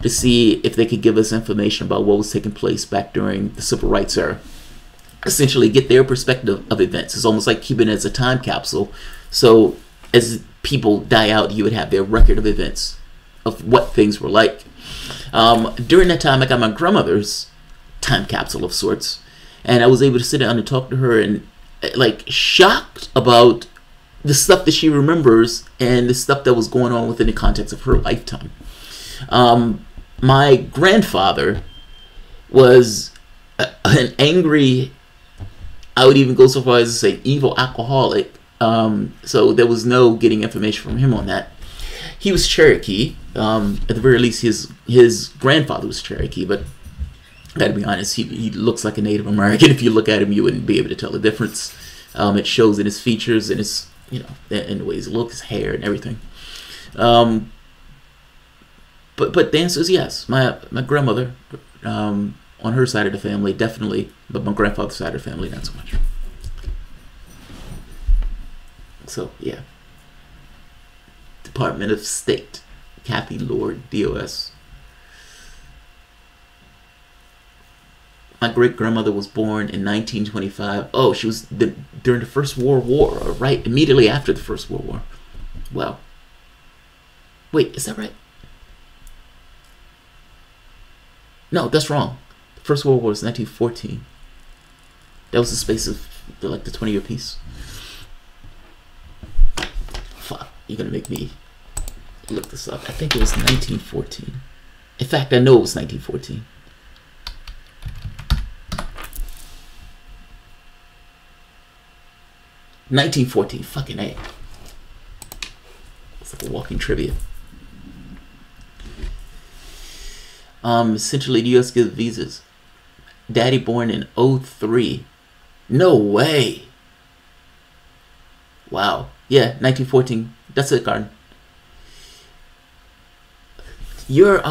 to see if they could give us information about what was taking place back during the Civil Rights era. Essentially get their perspective of events. It's almost like keeping it as a time capsule. So as people die out, you would have their record of events of what things were like. During that time, I got my grandmother's time capsule of sorts, and I was able to sit down and talk to her, and like shocked about the stuff that she remembers and the stuff that was going on within the context of her lifetime. My grandfather was an angry, I would even go so far as to say evil alcoholic. So there was no getting information from him on that. He was Cherokee. At the very least, his grandfather was Cherokee, but I gotta be honest, he looks like a Native American. If you look at him, you wouldn't be able to tell the difference. It shows in his features and his, in the ways he looks, his hair and everything. But the answer is yes. My grandmother, on her side of the family, definitely, but my grandfather's side of the family, not so much. So yeah. Department of State, Kathy Lord, DOS. My great-grandmother was born in 1925. Oh, she was during the First World War, or right immediately after the First World War. Wow. Wait, is that right? No, that's wrong. The First World War was 1914. That was the space of the 20-year peace. Fuck, you're gonna make me look this up. I think it was 1914. In fact, I know it was 1914. Fucking A. It's like a walking trivia. Essentially, the U.S. gives visas. Daddy born in 03. No way. Wow. Yeah, 1914. That's it, Garden. You're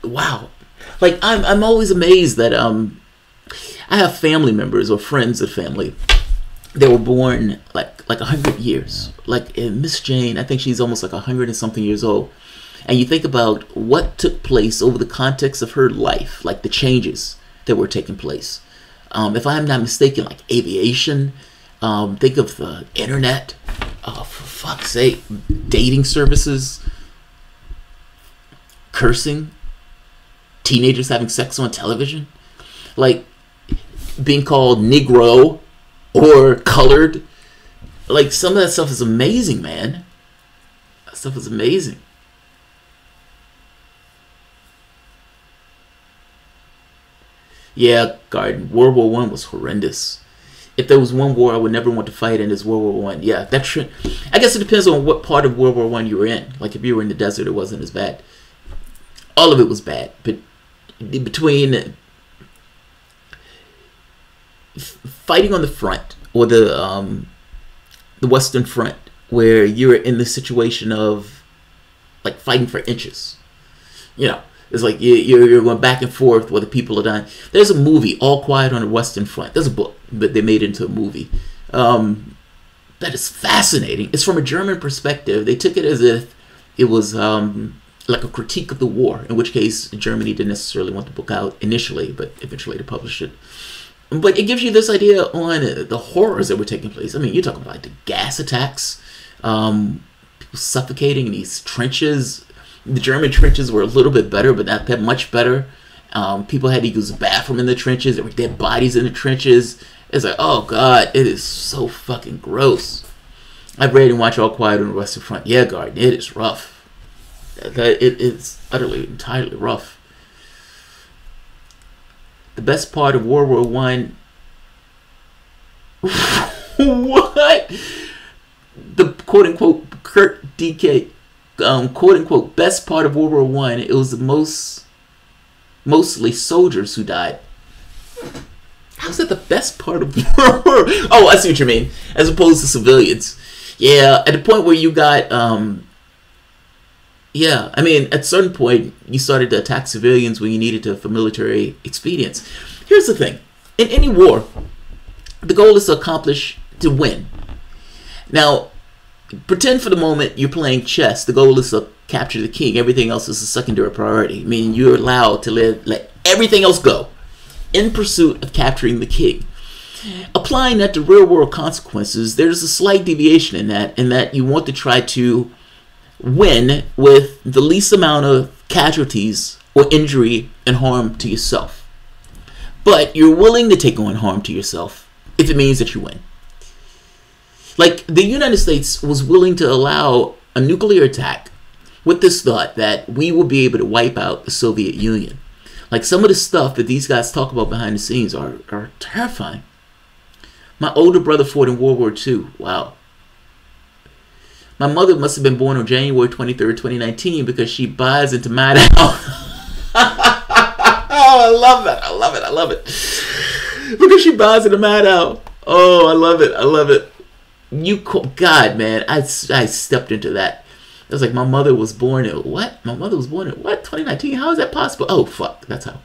wow. Like I'm always amazed that I have family members or friends of family that were born like 100 years. Like Miss Jane, I think she's almost like 100 and something years old. And you think about what took place over the context of her life, like the changes that were taking place. If I'm not mistaken, like aviation, think of the internet, for fuck's sake, dating services, cursing, teenagers having sex on television, like being called Negro or colored. Like some of that stuff is amazing, man. That stuff is amazing. Yeah, Garden. World War I was horrendous. If there was one war I would never want to fight in, is World War I. Yeah, that's true. I guess it depends on what part of World War I you were in. Like if you were in the desert, it wasn't as bad. All of it was bad, but between fighting on the front or the Western Front, where you're in the situation of like fighting for inches, it's like you're going back and forth where the people are dying. There's a movie, All Quiet on the Western Front. There's a book, but they made it into a movie. That is fascinating. It's from a German perspective. They took it as if it was like a critique of the war, in which case Germany didn't necessarily want the book out initially, but eventually they published it. But it gives you this idea on the horrors that were taking place. I mean, you're talking about like the gas attacks, people suffocating in these trenches. The German trenches were a little bit better, but not that much better. People had to use the bathroom in the trenches. There were dead bodies in the trenches. It's like, oh God, it is so fucking gross. I've read and watched All Quiet on the Western Front. Yeah, Garden, it is rough. It's utterly, entirely rough. The best part of World War I. What? The quote unquote Kurt DK quote unquote best part of World War I. It was the mostly soldiers who died. How's that the best part of World War? Oh, I see what you mean. As opposed to civilians. Yeah, at the point where you got yeah, I mean, at a certain point, you started to attack civilians when you needed to for military expedience. Here's the thing. In any war, the goal is to win. Now, pretend for the moment you're playing chess. The goal is to capture the king. Everything else is a secondary priority. I mean, you're allowed to let everything else go in pursuit of capturing the king. Applying that to real-world consequences, there's a slight deviation in that you want to try to win with the least amount of casualties or injury and harm to yourself. But you're willing to take on harm to yourself if it means that you win. Like, the United States was willing to allow a nuclear attack with this thought that we will be able to wipe out the Soviet Union. Like, some of the stuff that these guys talk about behind the scenes are terrifying. My older brother fought in World War II. Wow. My mother must have been born on January 23rd, 2019 because she buys into Maduro. Oh, I love it. I love it. I love it. Because she buys into Maduro. Oh, I love it. I love it. God, man, I stepped into that. It was like my mother was born in what? My mother was born in what? 2019? How is that possible? Oh, fuck. That's how.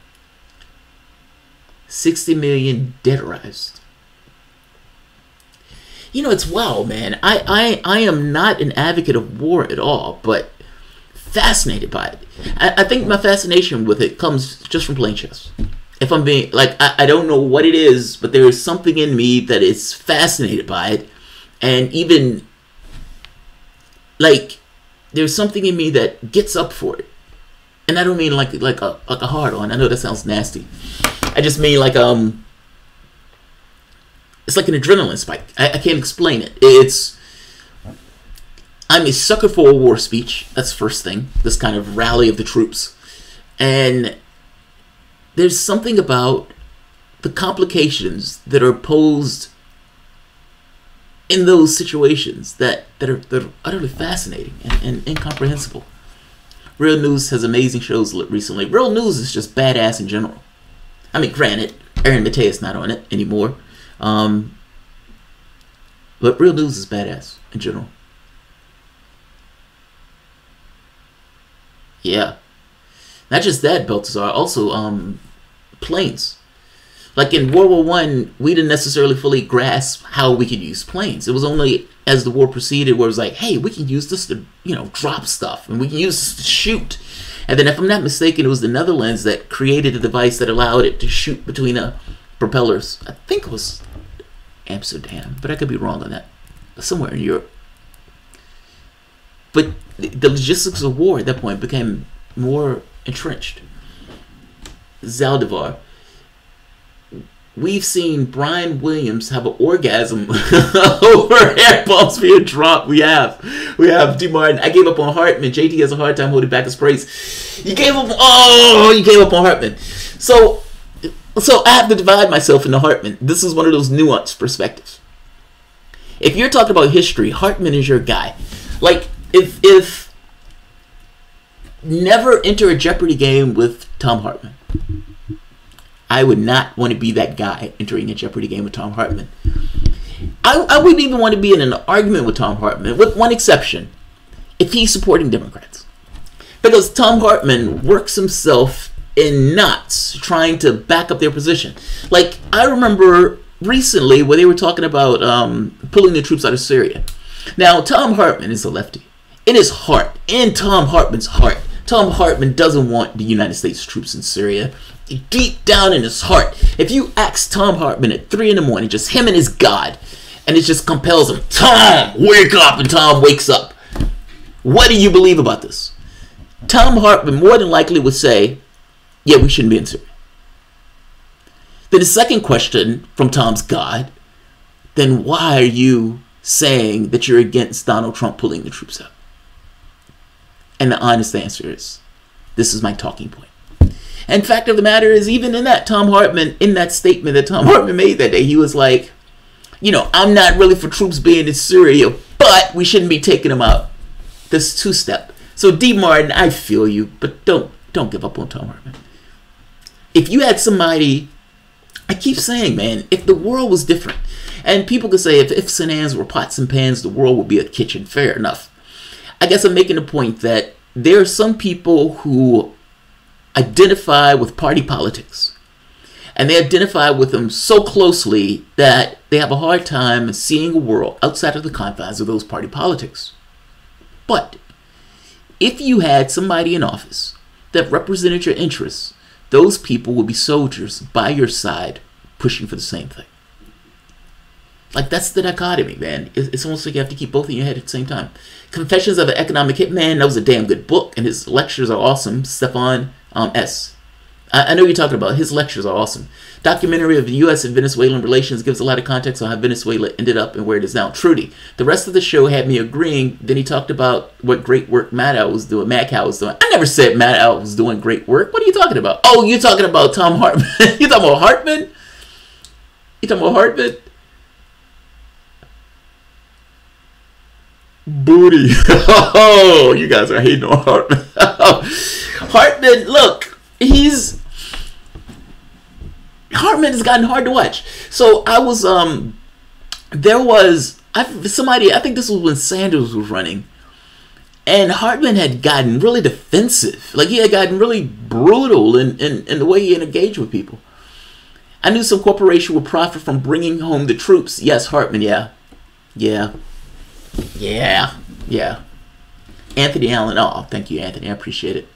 60 million deaderized. You know, it's wild, man. I am not an advocate of war at all, but fascinated by it. I think my fascination with it comes just from playing chess. If I'm being, like, I don't know what it is, but there is something in me that is fascinated by it. And even, like, there's something in me that gets up for it. And I don't mean like a hard on. I know that sounds nasty. I just mean like, it's like an adrenaline spike. I can't explain it. I'm a sucker for a war speech. That's the first thing. This kind of rally of the troops. And there's something about the complications that are posed in those situations that are utterly fascinating and incomprehensible. Real News has amazing shows recently. Real News is just badass in general. I mean, granted, Aaron Matea's not on it anymore. But Real News is badass in general. Yeah. Not just that, Baltazar. Also, planes. Like in World War I, we didn't necessarily fully grasp how we could use planes. It was only as the war proceeded where it was like, hey, we can use this to, drop stuff. And we can use this to shoot. And then if I'm not mistaken, it was the Netherlands that created a device that allowed it to shoot between propellers. I think it was Amsterdam, but I could be wrong on that. Somewhere in Europe. But the logistics of war at that point became more entrenched. Zaldivar. We've seen Brian Williams have an orgasm over air bombs being dropped. We have D. Martin. I gave up on Hartman. JT has a hard time holding back his praise. You gave up on Hartman. So I have to divide myself into Hartman. This is one of those nuanced perspectives. If you're talking about history, Hartman is your guy. Like, if never enter a Jeopardy game with Tom Hartman. I would not want to be that guy entering a Jeopardy game with Tom Hartman. I wouldn't even want to be in an argument with Tom Hartman, with one exception, if he's supporting Democrats. Because Tom Hartman works himself in knots trying to back up their position. Like, I remember recently where they were talking about pulling the troops out of Syria. Now, Tom Hartman is a lefty. In his heart, in Tom Hartman's heart, Tom Hartman doesn't want the United States troops in Syria. Deep down in his heart, if you ask Tom Hartman at 3 a.m, just him and his God, and it just compels him, Tom, wake up, and Tom wakes up. What do you believe about this? Tom Hartman more than likely would say, yeah, we shouldn't be in Syria. Then the second question from Tom's God, then why are you saying that you're against Donald Trump pulling the troops out? And the honest answer is, this is my talking point. And fact of the matter is, even in that, Tom Hartman, in that statement that Tom Hartman made that day, he was like, I'm not really for troops being in Syria, but we shouldn't be taking them out. This two-step. So D. Martin, I feel you, but don't give up on Tom Hartman. If you had somebody, I keep saying, man, if the world was different, and people could say if ifs and ands were pots and pans, the world would be a kitchen. Fair enough. I guess I'm making a point that there are some people who identify with party politics, and they identify with them so closely that they have a hard time seeing a world outside of the confines of those party politics. But if you had somebody in office that represented your interests, those people would be soldiers by your side pushing for the same thing. Like, that's the dichotomy, man. It's almost like you have to keep both in your head at the same time. Confessions of an Economic Hitman, that was a damn good book, and his lectures are awesome. Stefan S. I know you're talking about. His lectures are awesome. Documentary of the U.S. and Venezuelan relations gives a lot of context on how Venezuela ended up and where it is now. Trudy. The rest of the show had me agreeing. Then he talked about what great work Maddow was doing. Madcow was doing. I never said Maddow was doing great work. What are you talking about? Oh, you're talking about Tom Hartman. You talking about Hartman? You talking about Hartman? Booty. Oh, you guys are hating on Hartman. Hartman, look. Hartman has gotten hard to watch. So I was somebody, I think this was when Sanders was running, and Hartman had gotten really defensive. Like, he had gotten really brutal in the way he engaged with people. I knew some corporation would profit from bringing home the troops. Yes, Hartman, yeah. Anthony Allen, oh, thank you, Anthony, I appreciate it.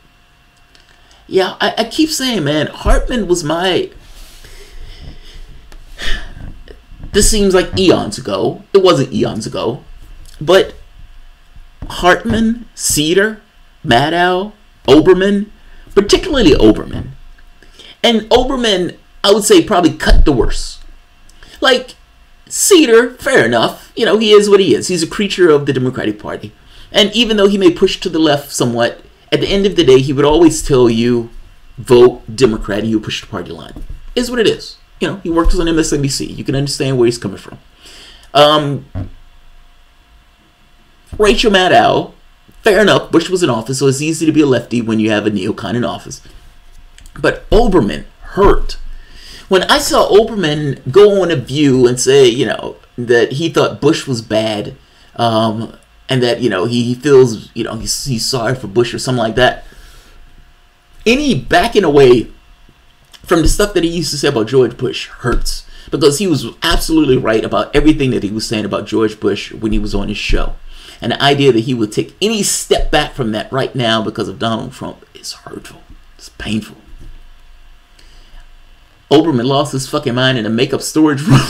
Yeah, I keep saying, man, Hartman was my... This seems like eons ago. It wasn't eons ago. But Hartman, Cedar, Maddow, Oberman, particularly Oberman. And Oberman, I would say, probably cut the worst. Like, Cedar, fair enough. You know, he is what he is. He's a creature of the Democratic Party. And even though he may push to the left somewhat, at the end of the day, he would always tell you, vote Democrat, and you push the party line. Is what it is. You know, he works on MSNBC. You can understand where he's coming from. Rachel Maddow, fair enough, Bush was in office, so it's easy to be a lefty when you have a neocon in office. But Oberman hurt. When I saw Oberman go on a View and say, you know, that he thought Bush was bad, and that, you know, he feels, you know, he's sorry for Bush or something like that. Any backing away from the stuff that he used to say about George Bush hurts. Because he was absolutely right about everything that he was saying about George Bush when he was on his show. And the idea that he would take any step back from that right now because of Donald Trump is hurtful. It's painful. Oberman lost his fucking mind in a makeup storage room.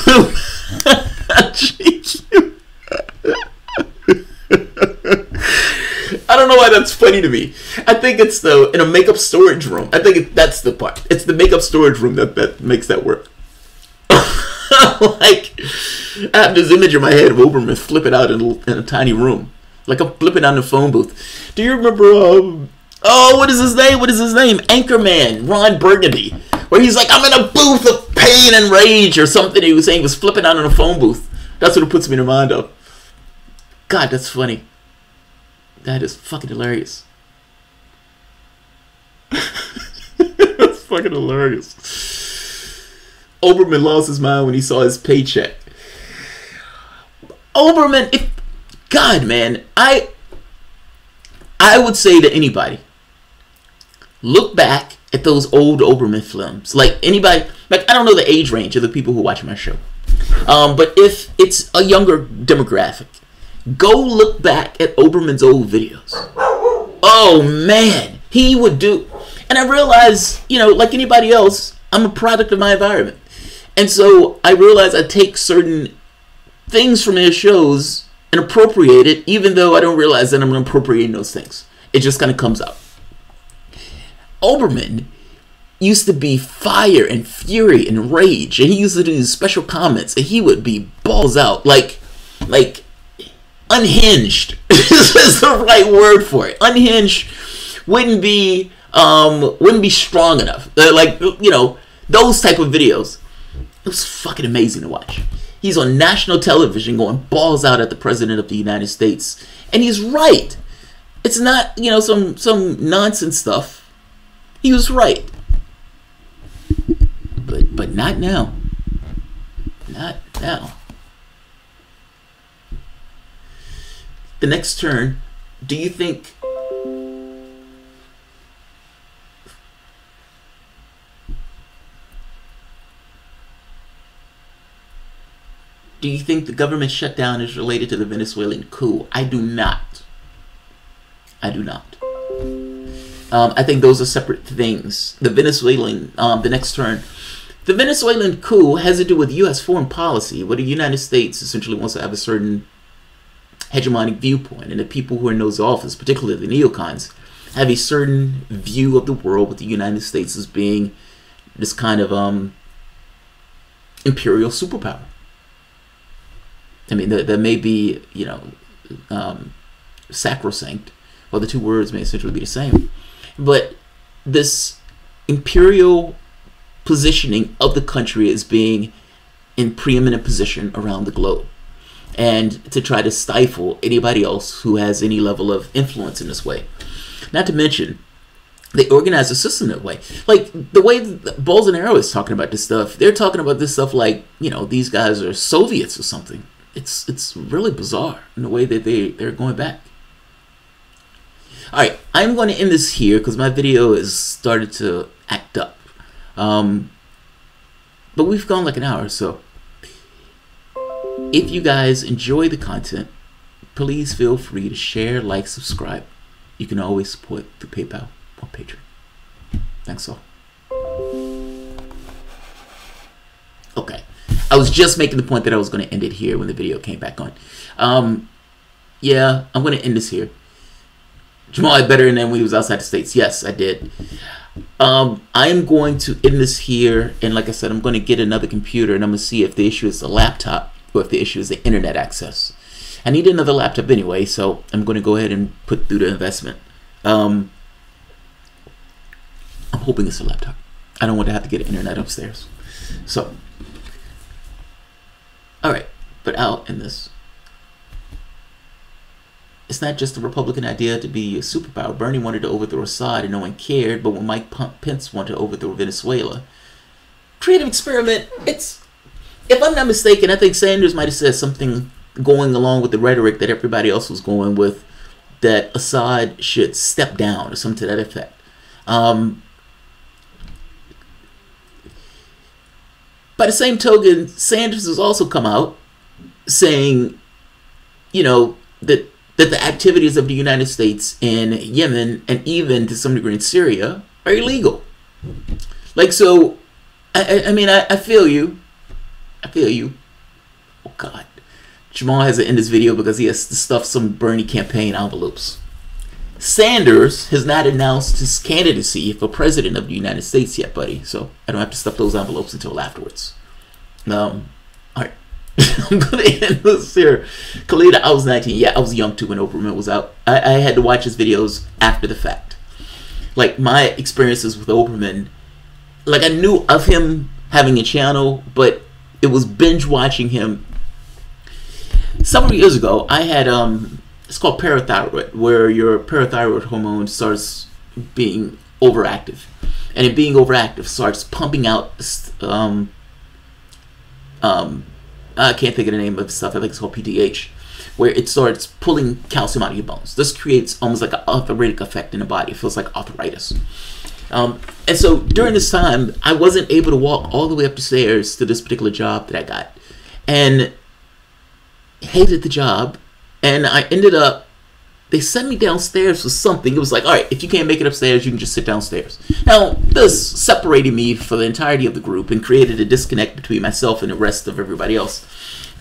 I don't know why that's funny to me. I think it's in a makeup storage room. I think that's the part. It's the makeup storage room that makes that work. Like, I have this image in my head of Oberman flipping out in a tiny room. Like I'm flipping out in a phone booth. Do you remember, what is his name? Anchorman, Ron Burgundy. Where he's like, I'm in a booth of pain and rage or something. He was saying he was flipping out in a phone booth. That's what it puts me in mind of. God, that's funny. That is fucking hilarious. That's fucking hilarious. Oberman lost his mind when he saw his paycheck. Oberman, God, man, I would say to anybody, look back at those old Oberman films. Like anybody, like I don't know the age range of the people who watch my show, but if it's a younger demographic, go look back at Oberman's old videos. Oh man, he would do. And I realize, you know, like anybody else, I'm a product of my environment. And so I realize I take certain things from his shows and appropriate it, even though I don't realize that I'm appropriating those things. It just kind of comes out. Oberman used to be fire and fury and rage, and he used to do these special comments, and he would be balls out, like unhinged. Is the right word for it. Unhinged wouldn't be strong enough. Like, you know, those type of videos. It was fucking amazing to watch. He's on national television going balls out at the president of the United States, and he's right. It's not, you know, some nonsense stuff. He was right. But not now. Not now. The next turn, do you think the government shutdown is related to the Venezuelan coup? I do not. I think those are separate things. The Venezuelan, the next turn. The Venezuelan coup has to do with U.S. foreign policy, where the United States essentially wants to have a certain hegemonic viewpoint, and the people who are in those offices, particularly the neocons, have a certain view of the world with the United States as being this kind of imperial superpower. I mean, that may be, you know, sacrosanct, or the two words may essentially be the same. But this imperial positioning of the country as being in preeminent position around the globe, and to try to stifle anybody else who has any level of influence in this way. Not to mention, they organize the system that way. Like, the way Bolsonaro is talking about this stuff, they're talking about this stuff like, you know, these guys are Soviets or something. It's really bizarre in the way that they're going back. Alright, I'm going to end this here because my video has started to act up. But we've gone like an hour, so if you guys enjoy the content, please feel free to share, like, subscribe. You can always support through PayPal or Patreon. Thanks all. Okay. I was just making the point that I was going to end it here when the video came back on. Yeah, I'm going to end this here. Jamal had better than when he was outside the States. Yes, I did. I am going to end this here, and like I said, I'm going to get another computer, and I'm going to see if the issue is the laptop or if the issue is the internet access. I need another laptop anyway, so I'm going to go ahead and put through the investment. I'm hoping it's a laptop. I don't want to have to get internet upstairs. So, alright, but I'll end this. It's not just a Republican idea to be a superpower. Bernie wanted to overthrow Assad and no one cared, but when Mike Pence wanted to overthrow Venezuela, creative experiment, it's, if I'm not mistaken, I think Sanders might have said something going along with the rhetoric that everybody else was going with, that Assad should step down or something to that effect. By the same token, Sanders has also come out saying, you know, that the activities of the United States in Yemen and even to some degree in Syria are illegal. Like, so, I mean, I feel you. I feel you. Oh, God. Jamal has to end this video because he has to stuff some Bernie campaign envelopes. Sanders has not announced his candidacy for president of the United States yet, buddy. So I don't have to stuff those envelopes until afterwards. All right. I'm going to end this here. Khalida, I was 19. Yeah, I was young too when Oberman was out. I had to watch his videos after the fact. Like, my experiences with Oberman, like, I knew of him having a channel, but it was binge watching him. Several years ago, I had, it's called parathyroid, where your parathyroid hormone starts being overactive. And it being overactive starts pumping out, I can't think of the name of the stuff, I think it's called PTH, where it starts pulling calcium out of your bones. This creates almost like an arthritic effect in the body. It feels like arthritis. And so during this time, I wasn't able to walk all the way up the stairs to this particular job that I got. And hated the job. And I ended up, they sent me downstairs for something. It was like, all right, if you can't make it upstairs, you can just sit downstairs. Now, this separated me for the entirety of the group and created a disconnect between myself and the rest of everybody else.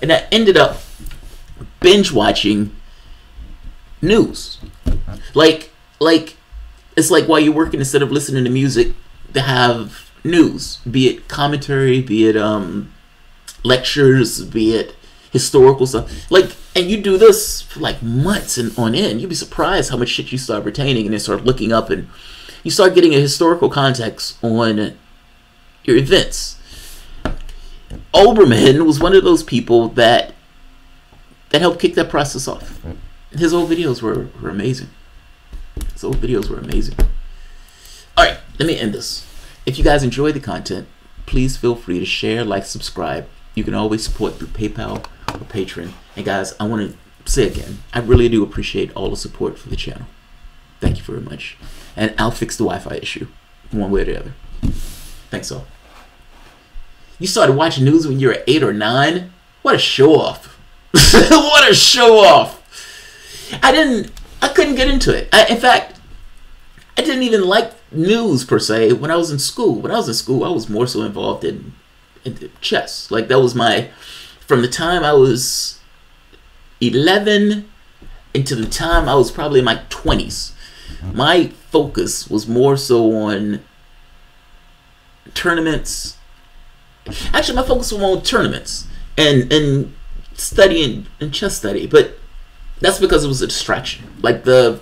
And I ended up binge watching news. Like, it's like while you're working, instead of listening to music, to have news, be it commentary, be it lectures, be it historical stuff. Like, and you do this for like months and on end. You'd be surprised how much shit you start retaining, and then start looking up, and you start getting a historical context on your events. Oberman was one of those people that helped kick that process off. His old videos were amazing. His old videos were amazing. Alright, let me end this. If you guys enjoy the content, please feel free to share, like, subscribe. You can always support through PayPal or Patreon. And guys, I want to say again, I really do appreciate all the support for the channel. Thank you very much. And I'll fix the Wi-Fi issue one way or the other. Thanks all. You started watching news when you were 8 or 9? What a show off. What a show off. I couldn't get into it. In fact, I didn't even like news per se when I was in school. When I was in school, I was more so involved in chess. Like, that was my, from the time I was 11 into the time I was probably in my 20s. My focus was more so on tournaments. Actually, my focus was more on tournaments and studying and chess study, but that's because it was a distraction. Like when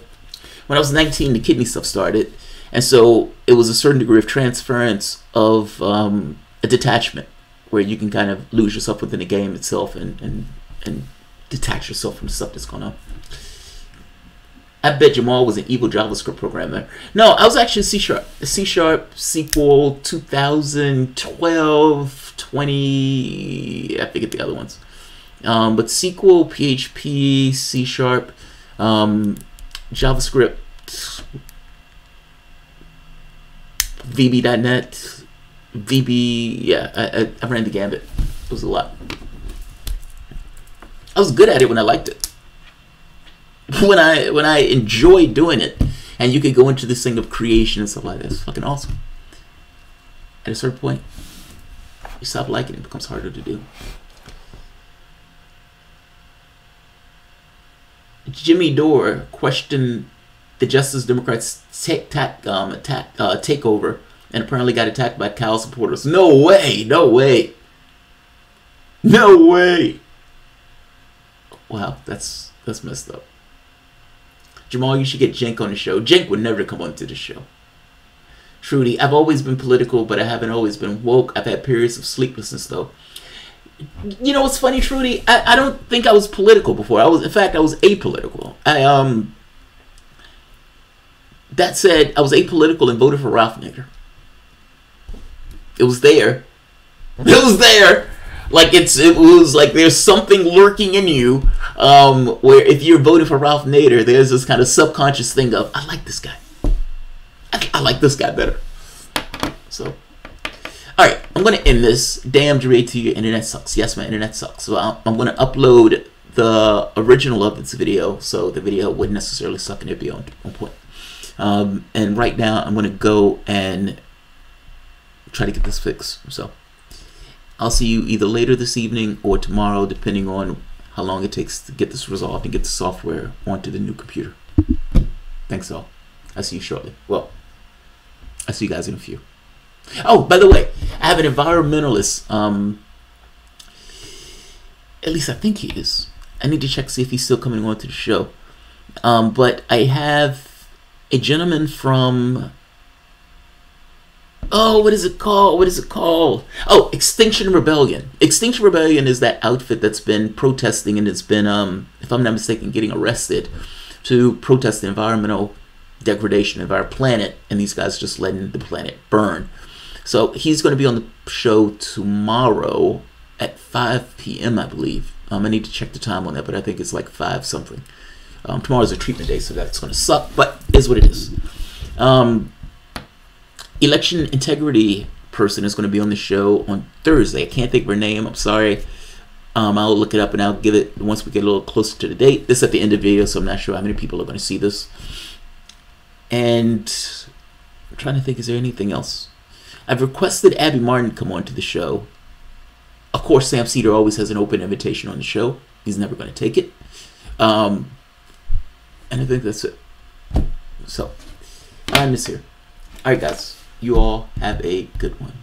I was 19, the kidney stuff started, and so it was a certain degree of transference of a detachment where you can kind of lose yourself within the game itself and detach yourself from the stuff that's going on. I bet Jamarl was an evil JavaScript programmer. No, I was actually C#. C#, SQL, 2012, 20... I forget the other ones. But SQL, PHP, C#, JavaScript, VB.net, VB... Yeah, I ran the gambit. It was a lot. I was good at it when I liked it. When I enjoyed doing it, and you could go into this thing of creation and stuff like that, it's fucking awesome. At a certain point, you stop liking it, it becomes harder to do. Jimmy Dore questioned the Justice Democrats takeover, and apparently got attacked by Cal supporters. No way! No way! No way! Wow, that's messed up. Jamarl, you should get Jenk on the show. Jenk would never come onto the show. Trudy, I've always been political, but I haven't always been woke. I've had periods of sleeplessness, though. You know what's funny, Trudy? I don't think I was political before. In fact, I was apolitical. That said, I was apolitical and voted for Ralph Nader. It was there. It was there. Like it was like there's something lurking in you, where if you're voting for Ralph Nader, there's this kind of subconscious thing of I like this guy. I like this guy better. So, all right, I'm gonna end this. Damn, J, your internet sucks. Yes, my internet sucks. So I'm gonna upload the original of this video, so the video wouldn't necessarily suck and it'd be on point. And right now, I'm gonna go and try to get this fixed. So. I'll see you either later this evening or tomorrow, depending on how long it takes to get this resolved and get the software onto the new computer. Thanks all. I'll see you shortly. Well, I'll see you guys in a few. Oh, by the way, I have an environmentalist. At least I think he is. I need to check to see if he's still coming on to the show. But I have a gentleman from... Oh, what is it called? What is it called? Oh, Extinction Rebellion. Extinction Rebellion is that outfit that's been protesting and it's been, if I'm not mistaken, getting arrested to protest the environmental degradation of our planet, and these guys just letting the planet burn. So he's going to be on the show tomorrow at 5 p.m., I believe. I need to check the time on that, but I think it's like 5 something. Tomorrow's a treatment day, so that's going to suck, but it is what it is. Election integrity person is going to be on the show on Thursday. I can't think of her name. I'm sorry. I'll look it up and I'll give it once we get a little closer to the date. This is at the end of the video, so I'm not sure how many people are going to see this. And I'm trying to think, is there anything else? I've requested Abby Martin come on to the show. Of course, Sam Cedar always has an open invitation on the show. He's never going to take it. And I think that's it. So, I'm this here. Alright, guys. You all have a good one.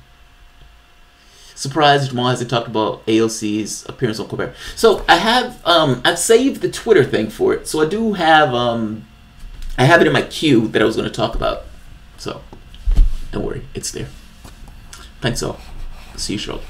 Surprised Jamal hasn't talked about AOC's appearance on Colbert. So I have I've saved the Twitter thing for it. So I do have I have it in my queue that I was going to talk about. So don't worry, it's there. Thanks all. See you shortly.